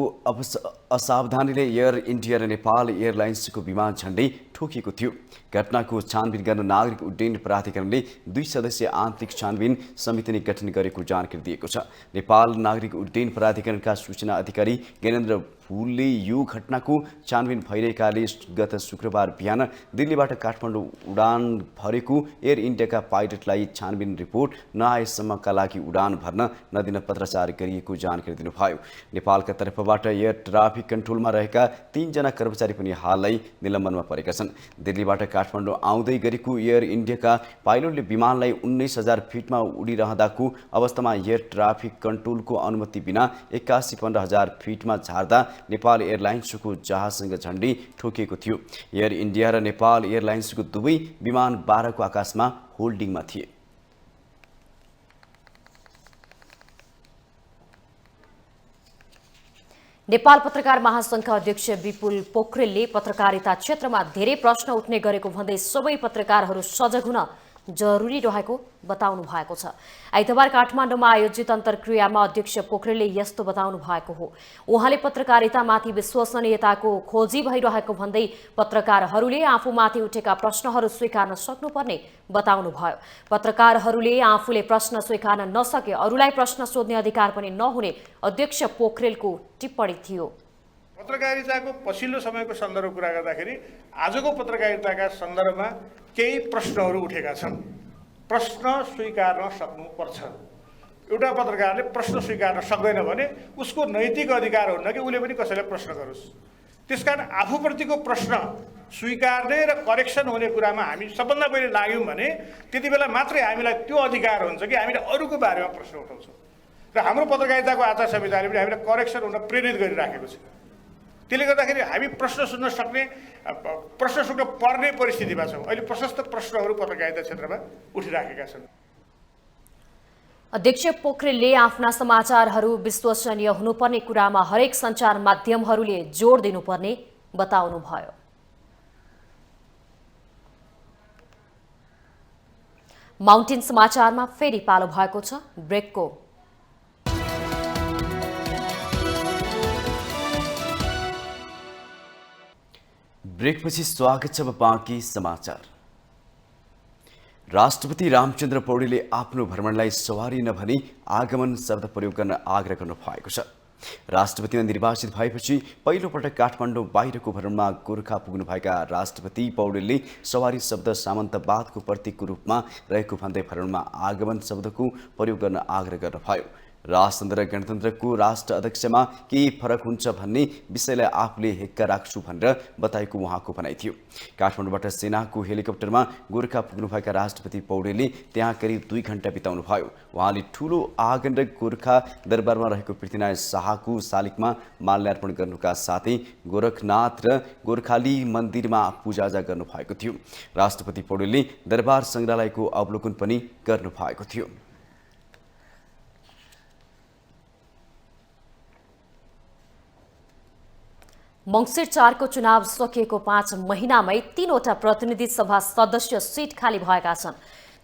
असावधानीले एयर इन्डिया र नेपाल एयरलाइन्सको विमान झण्डै ठोकिएको थियो। घटनाको छानबिन गर्न नागरिक उड्डयन प्राधिकरणले 2 सदस्यीय आन्तरिक छानबिन समिति गठन गरेको जानकारी दिएको छ। नेपाल नागरिक उड्डयन प्राधिकरणका सूचना अधिकारी ज्ञानेन्द्र भुलले यो घटनाको छानबिन भइरहेकाले गत शुक्रबार बिहान दिल्लीबाट काठमाडौँ उडान भरेको एयर इन्डियाका पाइलटलाई छानबिन रिपोर्ट नआएसम्मका लागि उडान भर्न नदिन पत्राचार गरिएको जानकारी दिनुभयो। नेपालका तर्फबाट एयर ट्राफिक कन्ट्रोलमा रहेका 3 जना कर्मचारी पनि हालै निलम्बनमा परेका छन्। दिल्लीबाट काठमाडौँ आउँदै गरेको एयर इन्डियाका पाइलटले विमानलाई 19,000 फिटमा उडिरहँदाको अवस्थामा एयर ट्राफिक कन्ट्रोलको अनुमति बिना 81-15,000 फिटमा झार्दा नेपाल एयरलाइन्सको जहाजसँग झण्डै ठोकिएको थियो। एयर इन्डिया र नेपाल एयरलाइन्सको दुवै विमान 12 को आकाशमा होल्डिङमा थिए। नेपाल पत्रकार महासंघका अध्यक्ष विपुल पोखरेलले पत्रकारिता क्षेत्रमा धेरै प्रश्न उठ्ने गरेको भन्दै सबै पत्रकारहरू सजग हुन जरुरी रहेको बताउनु भएको छ। आइतबार काठमाडौँमा आयोजित अन्तर्क्रियामा अध्यक्ष पोखरेलले यस्तो बताउनु भएको हो। उहाँले पत्रकारितामाथि विश्वसनीयताको खोजी भइरहेको भन्दै पत्रकारहरूले आफूमाथि उठेका प्रश्नहरू स्वीकार्न सक्नुपर्ने बताउनुभयो। पत्रकारहरूले आफूले प्रश्न स्वीकार्न नसके अरूलाई प्रश्न सोध्ने अधिकार पनि नहुने अध्यक्ष पोखरेलको टिप्पणी थियो। पत्रकारिताको पछिल्लो समयको सन्दर्भ कुरा गर्दाखेरि आजको पत्रकारिताका सन्दर्भमा केही प्रश्नहरू उठेका छन्। प्रश्न स्वीकार्न सक्नुपर्छ। एउटा पत्रकारले प्रश्न स्वीकार्न सक्दैन भने उसको नैतिक अधिकार हुन्न कि उसले पनि कसैलाई प्रश्न गरोस्। त्यसकारण आफूप्रतिको प्रश्न स्वीकार्ने र करेक्सन हुने कुरामा हामी सबभन्दा पहिले लाग्यौँ भने त्यति बेला मात्रै हामीलाई त्यो अधिकार हुन्छ कि हामीले अरूको बारेमा प्रश्न उठाउँछौँ। र हाम्रो पत्रकारिताको आचार संहिताले पनि हामीलाई करेक्सन हुन प्रेरित गरिराखेको छ। त्यसले गर्दाखेरि हामी प्रश्न सुन्न सक्ने, प्रश्न सुन्न पर्ने परिस्थितिमा छौँ। अहिले प्रशस्त प्रश्नहरू पत्रकारिता क्षेत्रमा उठिराखेका छन्। अध्यक्ष पोखरेलले आफ्ना समाचारहरू विश्वसनीय हुनुपर्ने कुरामा हरेक सञ्चार माध्यमहरूले जोड दिनुपर्ने बताउनुभयो। माउन्टेन समाचारमा फेरि पालो भएको छ ब्रेकको। ब्रेकपछि स्वागत छ बाँकी समाचार। राष्ट्रपति रामचन्द्र पौडेलले आफ्नो भ्रमणलाई सवारी नभनी आगमन शब्द प्रयोग गर्न आग्रह गर्नु भएको छ। राष्ट्रपतिमा निर्वाचित भएपछि पहिलोपटक काठमाडौँ बाहिरको भ्रमणमा गोरखा पुग्नुभएका राष्ट्रपति पौडेलले सवारी शब्द सामन्तवादको प्रतीकको रूपमा रहेको भन्दै भ्रमणमा आगमन शब्दको प्रयोग गर्न आग्रह गर्नुभयो। राजतन्त्र र गणतन्त्रको राष्ट्र अध्यक्षमा केही फरक हुन्छ भन्ने विषयलाई आफूले हेक्का राख्छु भनेर बताएको उहाँको भनाइ थियो। काठमाडौँबाट सेनाको हेलिकप्टरमा गोरखा पुग्नुभएका राष्ट्रपति पौडेलले त्यहाँ करिब 2 घण्टा बिताउनु भयो। उहाँले ठूलो आँगन र गोरखा दरबारमा रहेको पृथ्वीनारायण शाहको शालिगमा माल्यार्पण गर्नुका साथै गोरखनाथ र गोर्खाली मन्दिरमा पूजाआजा गर्नुभएको थियो। राष्ट्रपति पौडेलले दरबार संग्रहालयको अवलोकन पनि गर्नुभएको थियो। मङ्सिर 4 को चुनाव सकिएको 5 महिनामै 3वटा प्रतिनिधि सभा सदस्य सिट खाली भएका छन्।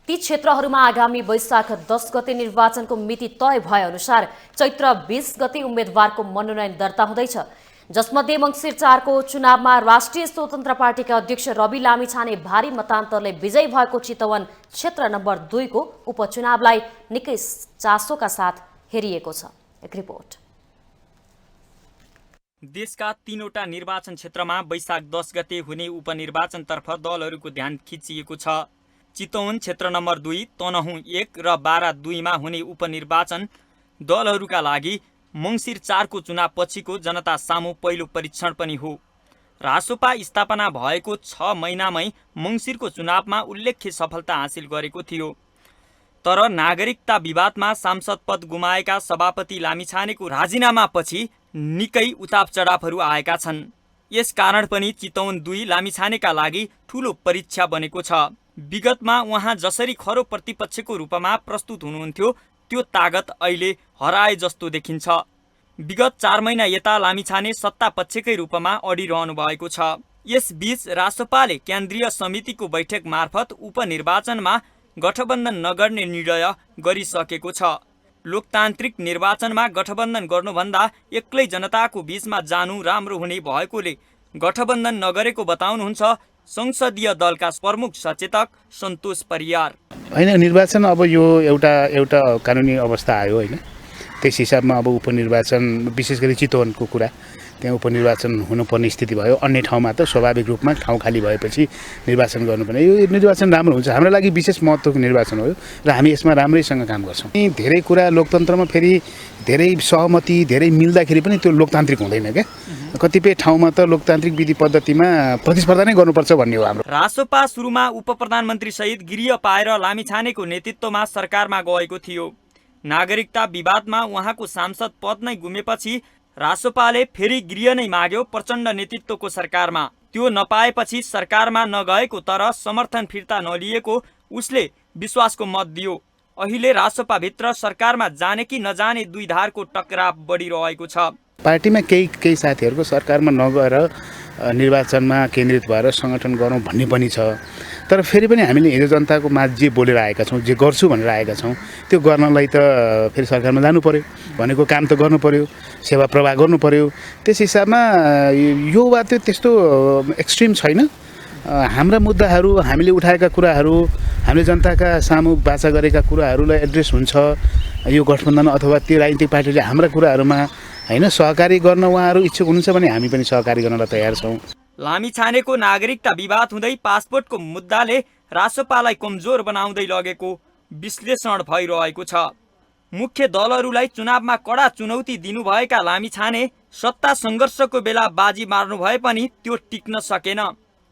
ती क्षेत्रहरूमा आगामी वैशाख 10 गते निर्वाचनको मिति तय भए अनुसार चैत्र 20 गते उम्मेदवारको मनोनयन दर्ता हुँदैछ। जसमध्ये मङ्सिर 4 को चुनावमा राष्ट्रिय स्वतन्त्र पार्टीका अध्यक्ष रवि लामिछाने भारी मतान्तरले विजयी भएको चितवन क्षेत्र नम्बर 2 को उपचुनावलाई निकै चासोका साथ हेरिएको छ। एक रिपोर्ट। देशका 3वटा निर्वाचन क्षेत्रमा वैशाख 10 गते हुने उपनिर्वाचनतर्फ दलहरूको ध्यान खिचिएको छ। चितवन क्षेत्र नम्बर 2, तनहुँ 1 र बारा 2 मा हुने उपनिर्वाचन दलहरूका लागि मङ्सिर 4 को चुनाव पछिको जनता सामु पहिलो परीक्षण पनि हो। रासोपा स्थापना भएको 6 महिनामै मङ्सिरको चुनावमा उल्लेख्य सफलता हासिल गरेको थियो। तर नागरिकता विवादमा सांसद पद गुमाएका सभापति लामिछानेको राजीनामापछि निकै उताप चढावहरू आएका छन्। यस कारण पनि चितवन 2 लामिछानेका लागि ठूलो परीक्षा बनेको छ। विगतमा उहाँ जसरी खरो प्रतिपक्षको रूपमा प्रस्तुत हुनुहुन्थ्यो त्यो तागत अहिले हराए जस्तो देखिन्छ। विगत 4 महिना यता लामिछाने सत्ता पक्षकै रूपमा अडिरहनु भएको छ। यसबीच रासोपाले केन्द्रीय समितिको बैठक मार्फत उपनिर्वाचनमा गठबन्धन नगर्ने निर्णय गरिसकेको छ। लोकतान्त्रिक निर्वाचनमा गठबन्धन गर्नुभन्दा एक्लै जनताको बीचमा जानु राम्रो हुने भएकोले गठबन्धन नगरेको बताउनुहुन्छ संसदीय दलका प्रमुख सचेतक सन्तोष परियार। होइन, निर्वाचन अब यो एउटा कानुनी अवस्था आयो होइन, त्यस हिसाबमा अब उपनिर्वाचन विशेष गरी चितवनको कुरा, त्यहाँ उपनिर्वाचन हुनुपर्ने स्थिति भयो। अन्य ठाउँमा त स्वाभाविक रूपमा ठाउँ खाली भएपछि निर्वाचन गर्नुपर्ने, यो निर्वाचन राम्रो हुन्छ। हाम्रो लागि विशेष महत्त्वको निर्वाचन हो र हामी यसमा राम्रैसँग काम गर्छौँ। धेरै कुरा लोकतन्त्रमा फेरि धेरै सहमति धेरै मिल्दाखेरि पनि त्यो लोकतान्त्रिक हुँदैन क्या। कतिपय ठाउँमा त लोकतान्त्रिक विधि पद्धतिमा प्रतिस्पर्धा नै गर्नुपर्छ भन्ने हो हाम्रो। रासोपा सुरुमा उपप्रधानमन्त्री सहित गृह पाएर लामिछानेको नेतृत्वमा सरकारमा गएको थियो। नागरिकता विवादमा उहाँको सांसद पद नै गुमेपछि रासोपाले फेरि गृह नै माग्यो प्रचण्ड नेतृत्वको सरकारमा। त्यो नपाएपछि सरकारमा नगएको तर समर्थन फिर्ता नलिएको उसले विश्वासको मत दियो। अहिले रासोपाभित्र सरकारमा जाने कि नजाने दुई धारको टकराव बढिरहेको छ। पार्टीमा केही साथीहरूको सरकारमा नगएर निर्वाचनमा केन्द्रित भएर सङ्गठन गरौँ भन्ने पनि छ। तर फेरि पनि हामीले हिजो जनताको माझ जे बोलेर आएका छौँ, जे गर्छु भनेर आएका छौँ, त्यो गर्नलाई त फेरि सरकारमा जानु पर्यो, भनेको काम त गर्नु पर्यो, सेवा प्रवाह गर्नु पर्यो। त्यस हिसाबमा यो वा त्यो त्यस्तो एक्सट्रिम छैन। हाम्रा मुद्दाहरू, हामीले उठाएका कुराहरू, हामीले जनताका सामु बाचा गरेका कुराहरूलाई एड्रेस हुन्छ। यो गठबन्धन अथवा त्यो राजनीतिक पार्टीले हाम्रा कुराहरूमा होइन सहकारी गर्न उहाँहरू इच्छुक हुनुहुन्छ भने हामी पनि सहकारी गर्नलाई तयार छौँ। लामिछानेको नागरिकता विवाद हुँदै पासपोर्टको मुद्दाले रासोपालाई कमजोर बनाउँदै लगेको विश्लेषण भइरहेको छ। मुख्य दलहरूलाई चुनावमा कडा चुनौती दिनुभएका लामिछाने सत्ता सङ्घर्षको बेला बाजी मार्नु भए पनि त्यो टिक्न सकेन।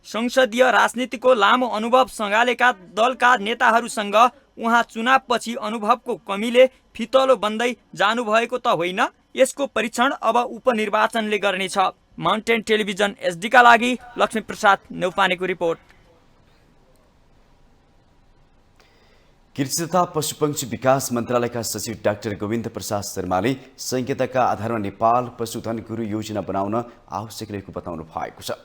संसदीय राजनीतिको लामो अनुभव सँगालेका दलका नेताहरूसँग उहाँ चुनावपछि अनुभवको कमीले फितलो बन्दै जानुभएको त होइन, यसको परीक्षण अब उपनिर्वाचनले गर्नेछ। माउन्टेन टेलिभिजन एसडीका लागि लक्ष्मीप्रसाद नेउपानेको रिपोर्ट। कृषि तथा पशुपक्षी विकास मन्त्रालयका सचिव डाक्टर गोविन्द प्रसाद शर्माले संहिताका आधारमा नेपाल पशुधन गुरु योजना बनाउन आवश्यक रहेको बताउनु भएको छ।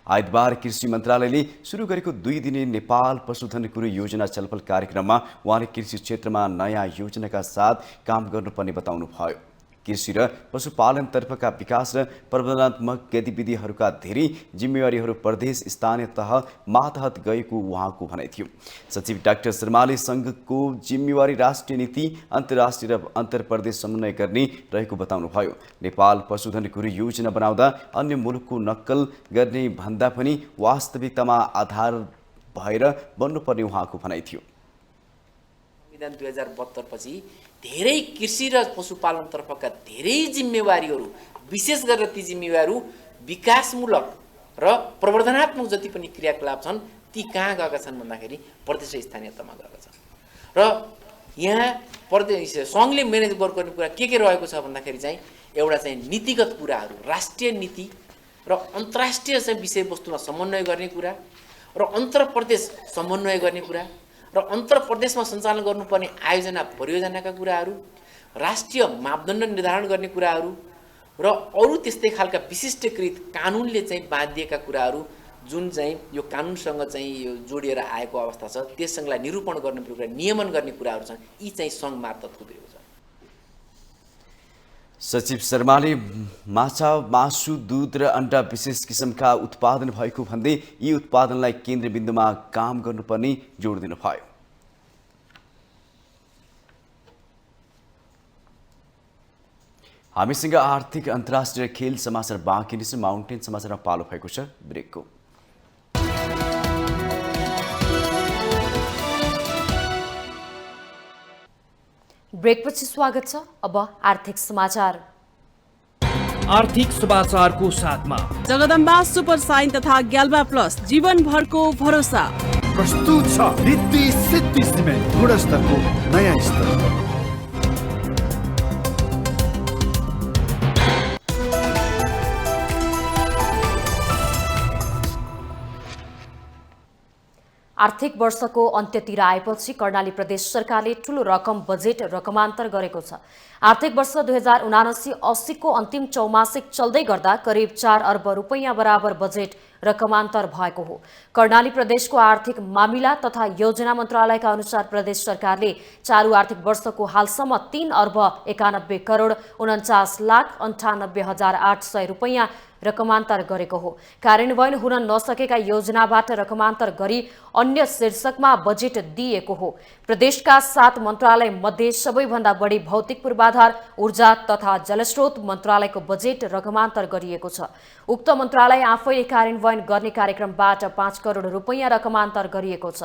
आइतबार कृषि मन्त्रालयले सुरु गरेको 2 दिने नेपाल पशुधन गुरु योजना छलफल कार्यक्रममा उहाँले कृषि क्षेत्रमा नयाँ योजनाका साथ काम गर्नुपर्ने बताउनु भयो। कृषि र पशुपालनतर्फका विकास र प्रबन्धनात्मक गतिविधिहरूका धेरै जिम्मेवारीहरू प्रदेश स्थानीय तह मातहत गएको उहाँको भनाइ थियो। सचिव डाक्टर शर्माले सङ्घको जिम्मेवारी राष्ट्रिय नीति, अन्तर्राष्ट्रिय र अन्तर्प्रदेश समन्वय गर्ने रहेको बताउनुभयो। नेपाल पशुधन गुरु योजना बनाउँदा अन्य मुलुकको नक्कल गर्ने भन्दा पनि वास्तविकतामा आधार भएर बन्नुपर्ने उहाँको भनाइ थियो। संविधान 2072 पछि धेरै कृषि र पशुपालनतर्फका धेरै जिम्मेवारीहरू, विशेष गरेर ती जिम्मेवारीहरू विकासमूलक र प्रवर्धनात्मक जति पनि क्रियाकलाप छन् ती कहाँ गएका छन् भन्दाखेरि प्रदेश र स्थानीय तहमा गएका छन्। र यहाँ प्रदेश सङ्घले म्यानेज गर्नुपर्ने कुरा के रहेको छ भन्दाखेरि चाहिँ एउटा चाहिँ नीतिगत कुराहरू, राष्ट्रिय नीति र अन्तर्राष्ट्रिय चाहिँ विषयवस्तुमा समन्वय गर्ने कुरा र अन्तर्प्रदेश समन्वय गर्ने कुरा र अन्तर्प्रदेशमा सञ्चालन गर्नुपर्ने आयोजना परियोजनाका कुराहरू, राष्ट्रिय मापदण्ड निर्धारण गर्ने कुराहरू र अरू त्यस्तै खालका विशिष्टकृत कानुनले चाहिँ बाँधिएका कुराहरू जुन चाहिँ यो कानुनसँग चाहिँ यो जोडिएर आएको अवस्था छ त्यससँगलाई निरूपण गर्ने कुरा, नियमन गर्ने कुराहरू छन्, यी चाहिँ सङ्घ मार्फत हुँदैछ। सचिव शर्माले माछा, मासु, दूध र अन्डा विशेष किसिमका उत्पादन भएको भन्दै यी उत्पादनलाई केन्द्रबिन्दुमा काम गर्नुपर्ने जोड दिनुभयो। हामीसँग आर्थिक अन्तर्राष्ट्रिय खेल समाचार बाँकी नै छ। माउन्टेन समाचारमा पालो भएको छ ब्रेकको। ब्रेकपछि स्वागत छ। अब आर्थिक समाचार। आर्थिक समाचारको साथमा जगदम्बा सुपर साइन तथा ग्याल्बा प्लस जीवनभरको भरोसा। प्रस्तुत छ रिद्धि सिद्धि सिमेन्ट, गुणस्तरको नयाँ स्तर। आर्थिक वर्षको अन्त्यतिर आएपछि कर्णाली प्रदेश सरकारले ठूलो रकम बजेट रकमान्तर गरेको छ। आर्थिक वर्ष 2079-80 को अन्तिम चौमासिक चल्दै गर्दा करिब 4 अर्ब रुपैयाँ बराबर बजेट रकमान्तर भएको हो। कर्णाली प्रदेशको आर्थिक मामिला तथा योजना मन्त्रालयका अनुसार प्रदेश सरकारले चालू आर्थिक वर्षको हालसम्म 3 अर्ब 91 करोड 49,98,800 रुपैयाँ रकमान्तर गरेको हो। कार्यान्वयन हुन नसकेका योजनाबाट रकमान्तर गरी अन्य शीर्षकमा बजेट दिएको हो। प्रदेशका 7 मन्त्रालय मध्ये सबैभन्दा बढी भौतिक पूर्वाधार, ऊर्जा तथा जलस्रोत मन्त्रालयको बजेट रकमान्तर गरिएको छ। उक्त मन्त्रालय आफैले कार्यान्वयन गर्ने कार्यक्रमबाट 5 करोड रुपैयाँ रकमान्तर गरिएको छ।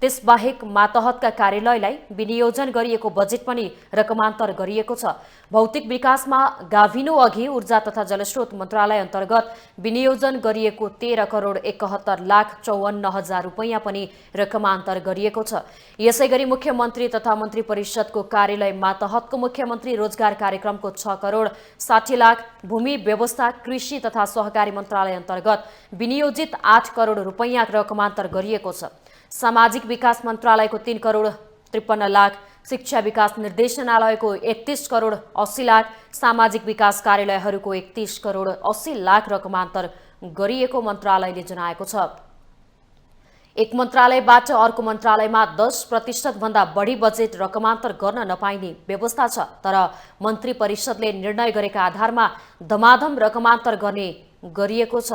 त्यसबाहेक मातहतका कार्यालयलाई विनियोजन गरिएको बजेट पनि रकमान्तर गरिएको छ। भौतिक विकासमा गाभिनु अघि ऊर्जा तथा जलस्रोत मन्त्रालय अन्तर्गत विनियोजन गरिएको 13 करोड 71,54,000 रुपैयाँ पनि रकमान्तर गरिएको छ। यसैगरी मुख्यमन्त्री तथा मन्त्री परिषदको कार्यालय मातहतको मुख्यमन्त्री रोजगार कार्यक्रमको 6 करोड 60 लाख, भूमि व्यवस्था कृषि तथा सहकारी मन्त्रालय अन्तर्गत विनियोजित 8 करोड रुपैयाँ रकमान्तर गरिएको छ। सामाजिक विकास मन्त्रालयको 3 करोड 53 लाख, शिक्षा विकास निर्देशनालयको 31 करोड 80 लाख, सामाजिक विकास कार्यालयहरूको 31 करोड 80 लाख रकमान्तर गरिएको मन्त्रालयले जनाएको छ। एक मन्त्रालयबाट अर्को मन्त्रालयमा 10% भन्दा बढी बजेट रकमान्तर गर्न नपाइने व्यवस्था छ, तर मन्त्री परिषदले निर्णय गरेका आधारमा धमाधम रकमान्तर गर्ने गरिएको छ।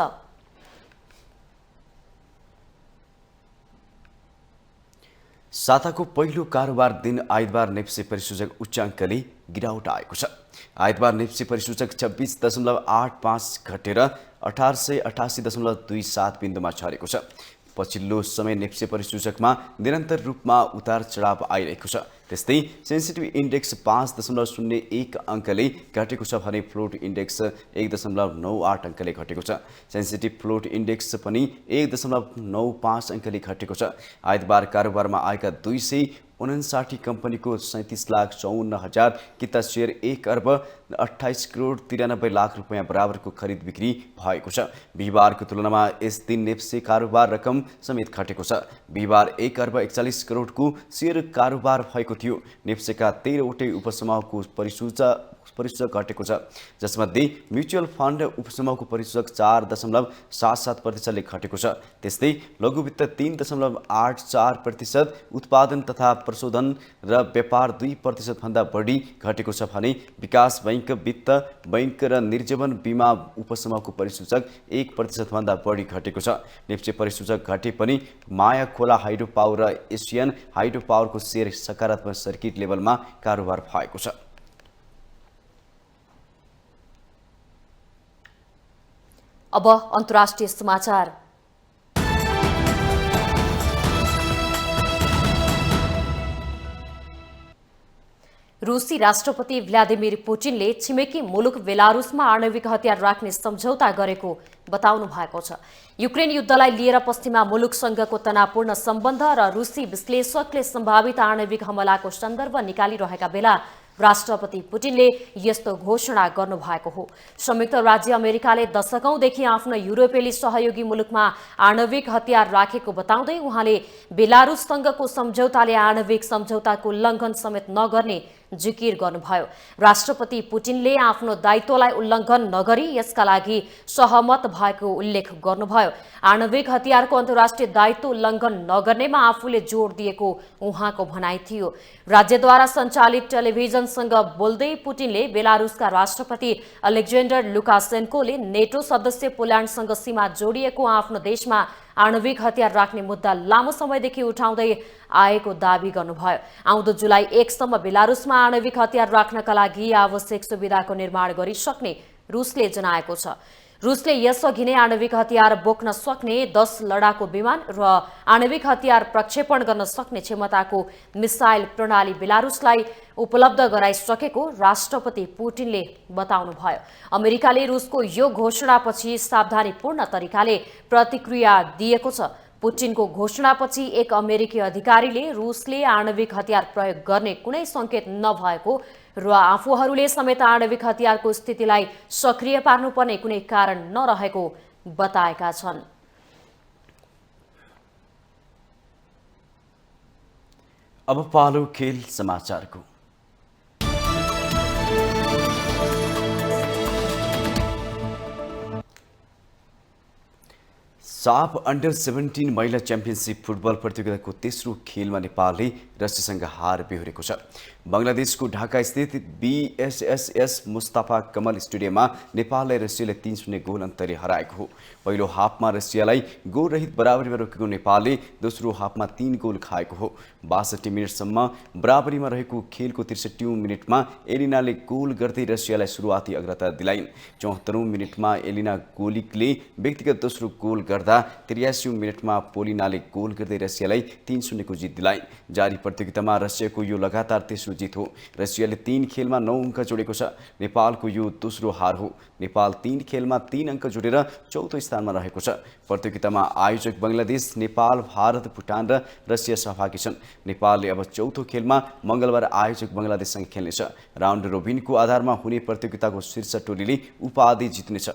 साताको पहिलो कारोबार दिन आइतबार नेप्से परिसूचक उच्चाङ्कले गिरावट आएको छ। आइतबार नेप्से परिसूचक 26.85 घटेर 1888.27 बिन्दुमा झरेको छ। पछिल्लो समय नेप्से परिसूचकमा निरन्तर रूपमा उतार चढाव आइरहेको छ। त्यस्तै सेन्सिटिभ इन्डेक्स 5.01 अङ्कले घटेको छ भने फ्लोट इन्डेक्स 1.98 अङ्कले घटेको छ। सेन्सिटिभ फ्लोट इन्डेक्स पनि 1.95 अङ्कले घटेको छ। आइतबार कारोबारमा आएका 259 कम्पनीको 37,54,000 किता सेयर 1 अर्ब 28 करोड 93 लाख रुपैयाँ बराबरको खरिद बिक्री भएको छ। बिहिबारको तुलनामा यस दिन नेप्से कारोबार रकम समेत घटेको छ। बिहिबार 1 अर्ब 41 करोडको सेयर कारोबार भएको थियो। नेप्सेका 13 वटै उपसमूहको परिसूचक घटेको छ, जसमध्ये म्युचुअल फन्ड उपसमूहको परिसूचक 4.77% घटेको छ। त्यस्तै लघु वित्त 3.84%, उत्पादन तथा प्रशोधन र व्यापार 2% भन्दा बढी घटेको छ भने विकास बैंक, वित्त बैंक र निर्जीवन बीमा उपसमूहको परिसूचक 1% भन्दा बढी घटेको छ। नेप्से परिसूचक घटे पनि माया खोला हाइड्रो पावर र एसियन हाइड्रो पावरको सेयर सकारात्मक सर्किट लेभलमा कारोबार भएको छ। अब अन्तर्राष्ट्रिय समाचार। रूसी राष्ट्रपति भ्लादिमिर पुटिनले छिमेकी मुलुक बेलारुसमा आणविक हतियार राख्ने सम्झौता गरेको बताउनु भएको छ। युक्रेन युद्धलाई लिएर पश्चिमा मुलुकसँगको तनावपूर्ण सम्बन्ध र रूसी विश्लेषकले सम्भावित आणविक हमलाको सन्दर्भ निकालिरहेका बेला राष्ट्रपति पुटिनले यस्तो घोषणा गर्नुभएको हो। संयुक्त राज्य अमेरिकाले दशकौंदेखि आफ्नो युरोपेली सहयोगी मुलुकमा आणविक हतियार राखेको बताउँदै उहाँले बेलारुससँगको सम्झौताले आणविक सम्झौताको उल्लङ्घन समेत नगर्ने जिकिर गर्नुभयो। राष्ट्रपति पुटिनले आफ्नो दायित्वलाई उल्लङ्घन नगरी यसका लागि सहमत भएको उल्लेख गर्नुभयो। आणविक हतियारको अन्तर्राष्ट्रिय दायित्व उल्लङ्घन नगर्नेमा आफूले जोड दिएको उहाँको भनाइ थियो। राज्यद्वारा सञ्चालित टेलिभिजनसँग बोल्दै पुटिनले बेलारुसका राष्ट्रपति अलेक्जेन्डर लुकासेन्कोले नेटो सदस्य पोल्यान्डसँग सीमा जोडिएको आफ्नो देशमा आणविक हतियार राख्ने मुद्दा लामो समयदेखि उठाउँदै आएको दावी गर्नुभयो। आउँदो जुलाई 1 सम्म बेलारुसमा आणविक हतियार राख्नका लागि आवश्यक सुविधाको निर्माण गरिसक्ने रुसले जनाएको छ। रुसले यसअघि नै आणविक हतियार बोक्न सक्ने 10 लडाकु विमान र आणविक हतियार प्रक्षेपण गर्न सक्ने क्षमताको मिसाइल प्रणाली बेलारुसलाई उपलब्ध गराइसकेको राष्ट्रपति पुटिनले बताउनुभयो। अमेरिकाले रुसको यो घोषणापछि सावधानीपूर्ण तरिकाले प्रतिक्रिया दिएको छ। पुटिनको घोषणापछि एक अमेरिकी अधिकारीले रुसले आणविक हतियार प्रयोग गर्ने कुनै संकेत नभएको र आफूहरूले समेत आणविक हतियारको स्थितिलाई सक्रिय पार्नुपर्ने कुनै कारण नरहेको बताएका छन्। अब पालो खेल समाचारको। साफ अन्डर 17 महिला च्याम्पियनसिप फुटबल प्रतियोगिताको तेस्रो खेलमा नेपालले रसियासँग हार बेहोरेको छ। बङ्गलादेशको ढाका स्थित BSSS मुस्ताफा कमल स्टेडियममा नेपाललाई रसियाले 3-0 गोल अन्तरले हराएको हो। पहिलो हाफमा रसियालाई गोलरहित बराबरीमा रोकेको नेपालले दोस्रो हाफमा 3 गोल खाएको हो। 62 मिनटसम्म बराबरीमा रहेको खेलको 63औं मिनटमा एलिनाले गोल गर्दै रसियालाई सुरुवाती अग्रता दिलाइन्। 74औं मिनटमा एलिना गोलिकले व्यक्तिगत दोस्रो गोल गर्दा 83औं मिनटमा पोलिनाले गोल गर्दै रसियालाई 3-0 को जित दिलाइन्। जारी प्रतियोगितामा रसियाको यो लगातार तेस्रो जित हो। रसियाले 3 खेलमा 9 अङ्क जोडेको छ। नेपालको यो दोस्रो हार हो। नेपाल 3 खेलमा 3 अङ्क जोडेर चौथो स्थानमा रहेको छ। प्रतियोगितामा आयोजक बङ्गलादेश, नेपाल, भारत, भुटान र रसिया सहभागी छन्। नेपालले अब चौथो खेलमा मङ्गलबार आयोजक बङ्गलादेशसँग खेल्नेछ। राउन्ड रोबिनको आधारमा हुने प्रतियोगिताको शीर्ष टोलीले उपाधि जित्नेछ।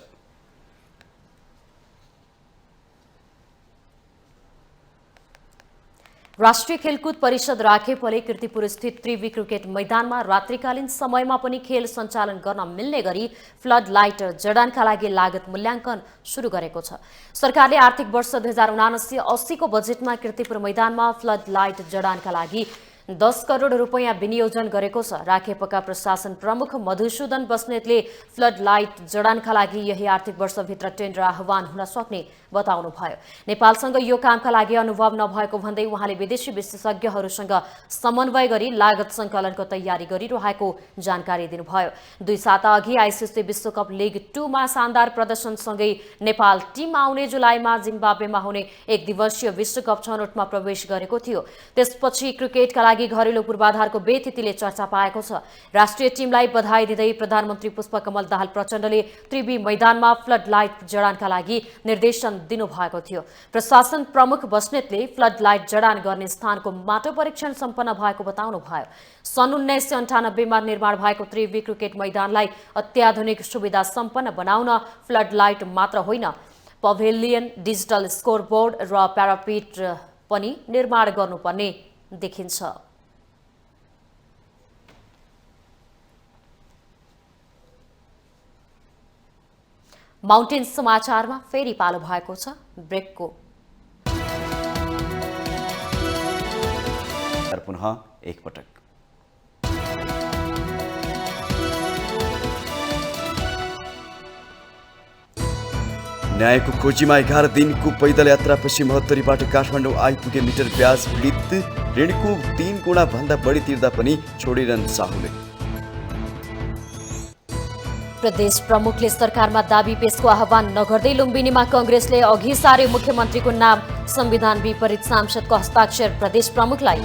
राष्ट्रिय खेलकुद परिषद राखेपले कीर्तिपुर स्थित त्रिवी क्रिकेट मैदानमा रात्रिकालीन समयमा पनि खेल सञ्चालन गर्न मिल्ने गरी फ्लड लाइट जडानका लागि लागत मूल्याङ्कन सुरु गरेको छ। सरकारले आर्थिक वर्ष 2079-80 को बजेटमा कीर्तिपुर मैदानमा फ्लड लाइट जडानका लागि 10 करोड रुपैयाँ विनियोजन गरेको छ। राखेपका प्रशासन प्रमुख मधुसूदन बस्नेतले फ्लड लाइट जडानका लागि यही आर्थिक वर्षभित्र टेन्डर आह्वान हुन सक्ने बताउनुभयो। नेपालसँग यो कामका लागि अनुभव नभएको भन्दै उहाँले विदेशी विशेषज्ञहरूसँग समन्वय गरी लागत सङ्कलनको तयारी गरिरहेको जानकारी दिनुभयो। 2 साता अघि आइसिसी विश्वकप लिग 2 मा शानदार प्रदर्शनसँगै नेपाल टिम आउने जुलाईमा जिम्बाब्वेमा हुने एक दिवसीय विश्वकप छनौटमा प्रवेश गरेको थियो। त्यसपछि क्रिकेटका लागि घरेलु पूर्वाधारको बेथितिले चर्चा पाएको छ। राष्ट्रिय टिमलाई बधाई दिँदै प्रधानमन्त्री पुष्पकमल दाहाल प्रचण्डले त्रिवी मैदानमा फ्लड लाइट जडानका लागि निर्देशन दिनुभएको थियो। प्रशासन प्रमुख बस्नेतले फ्लड लाइट जडान गर्ने स्थानको माटो परीक्षण सम्पन्न भएको बताउनुभयो। सन् 1998 मा निर्माण भएको त्रिवी क्रिकेट मैदानलाई अत्याधुनिक सुविधा सम्पन्न बनाउन फ्लड लाइट मात्र होइन, पभेलियन, डिजिटल स्कोरबोर्ड र प्यारापिट पनि निर्माण गर्नुपर्ने देखिन्छ। माउन्टेन समाचारमा फेरि पालो भएको छ ब्रेकको। पुनः एकपटक न्यायको खोजीमा 11 दिनको पैदल यात्रापछि महोत्तरीबाट काठमाडौँ आइपुगे मिटर ब्याज पीडित। ऋणको 3 गुणा भन्दा बढी तिर्दा पनि छोडेनन् साहुले। प्रदेश प्रमुखले सरकारमा दाबी पेशको आह्वान नगर्दै लुम्बिनीमा कांग्रेसले अघि सारे मुख्यमन्त्रीको नाम संविधान विपरीत सांसदको हस्ताक्षर प्रदेश प्रमुखलाई।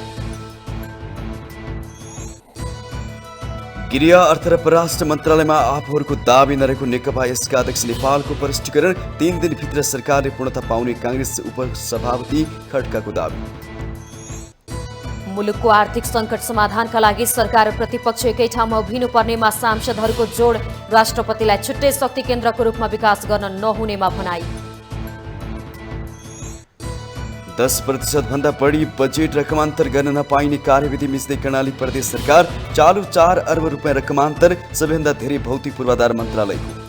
गृह अर्थ र परराष्ट्र मन्त्रालयमा आफूहरूको दाबी नरहेको नेकपा यसका अध्यक्ष नेपालको प्रष्टीकरण 3 दिनभित्र सरकारले पूर्णता पाउने कांग्रेस उपसभापति खड्काको दाबी। मुलुकको आर्थिक संकट समाधानका लागि सरकार र प्रतिपक्ष एकै ठाउँमा उभिनुपर्नेमा सांसदहरूको जोड। राष्ट्रपतिलाई छुट्टै शक्ति केन्द्रको रूपमा विकास गर्न नहुनेमा भनाई। 10% भन्दा बढी बजेट रकमान्तर गर्न नपाइने कार्यविधि मिच्दै कर्णाली प्रदेश सरकार। चालु 4 अर्ब रुपियाँ रकमान्तर सबैभन्दा धेरै भौतिक पूर्वाधार मन्त्रालयको।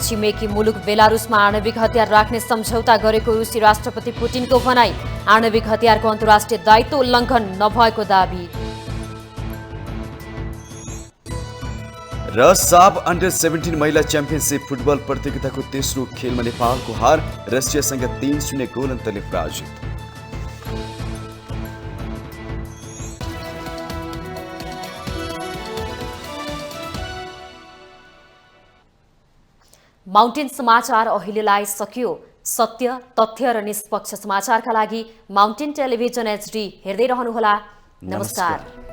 छिमेकी मुलुक बेलारुसमा आणविक हतियार राख्ने सम्झौता गरेको रुसी राष्ट्रपति पुटिनको भनाई। आणविक हतियारको अन्तर्राष्ट्रिय दायित्व उल्लङ्घन नभएको दाबी। र साफ अन्डर 17 महिला च्याम्पियनसिप फुटबल प्रतियोगिताको तेस्रो खेलमा नेपालको हार। रसियासँग 3-0 गोल अन्तरले पराजित। माउन्टेन समाचार अहिलेलाई सकियो। सत्य, तथ्य र निष्पक्ष समाचारका लागि माउन्टेन टेलिभिजन HD हेर्दै रहनुहोला। नमस्कार।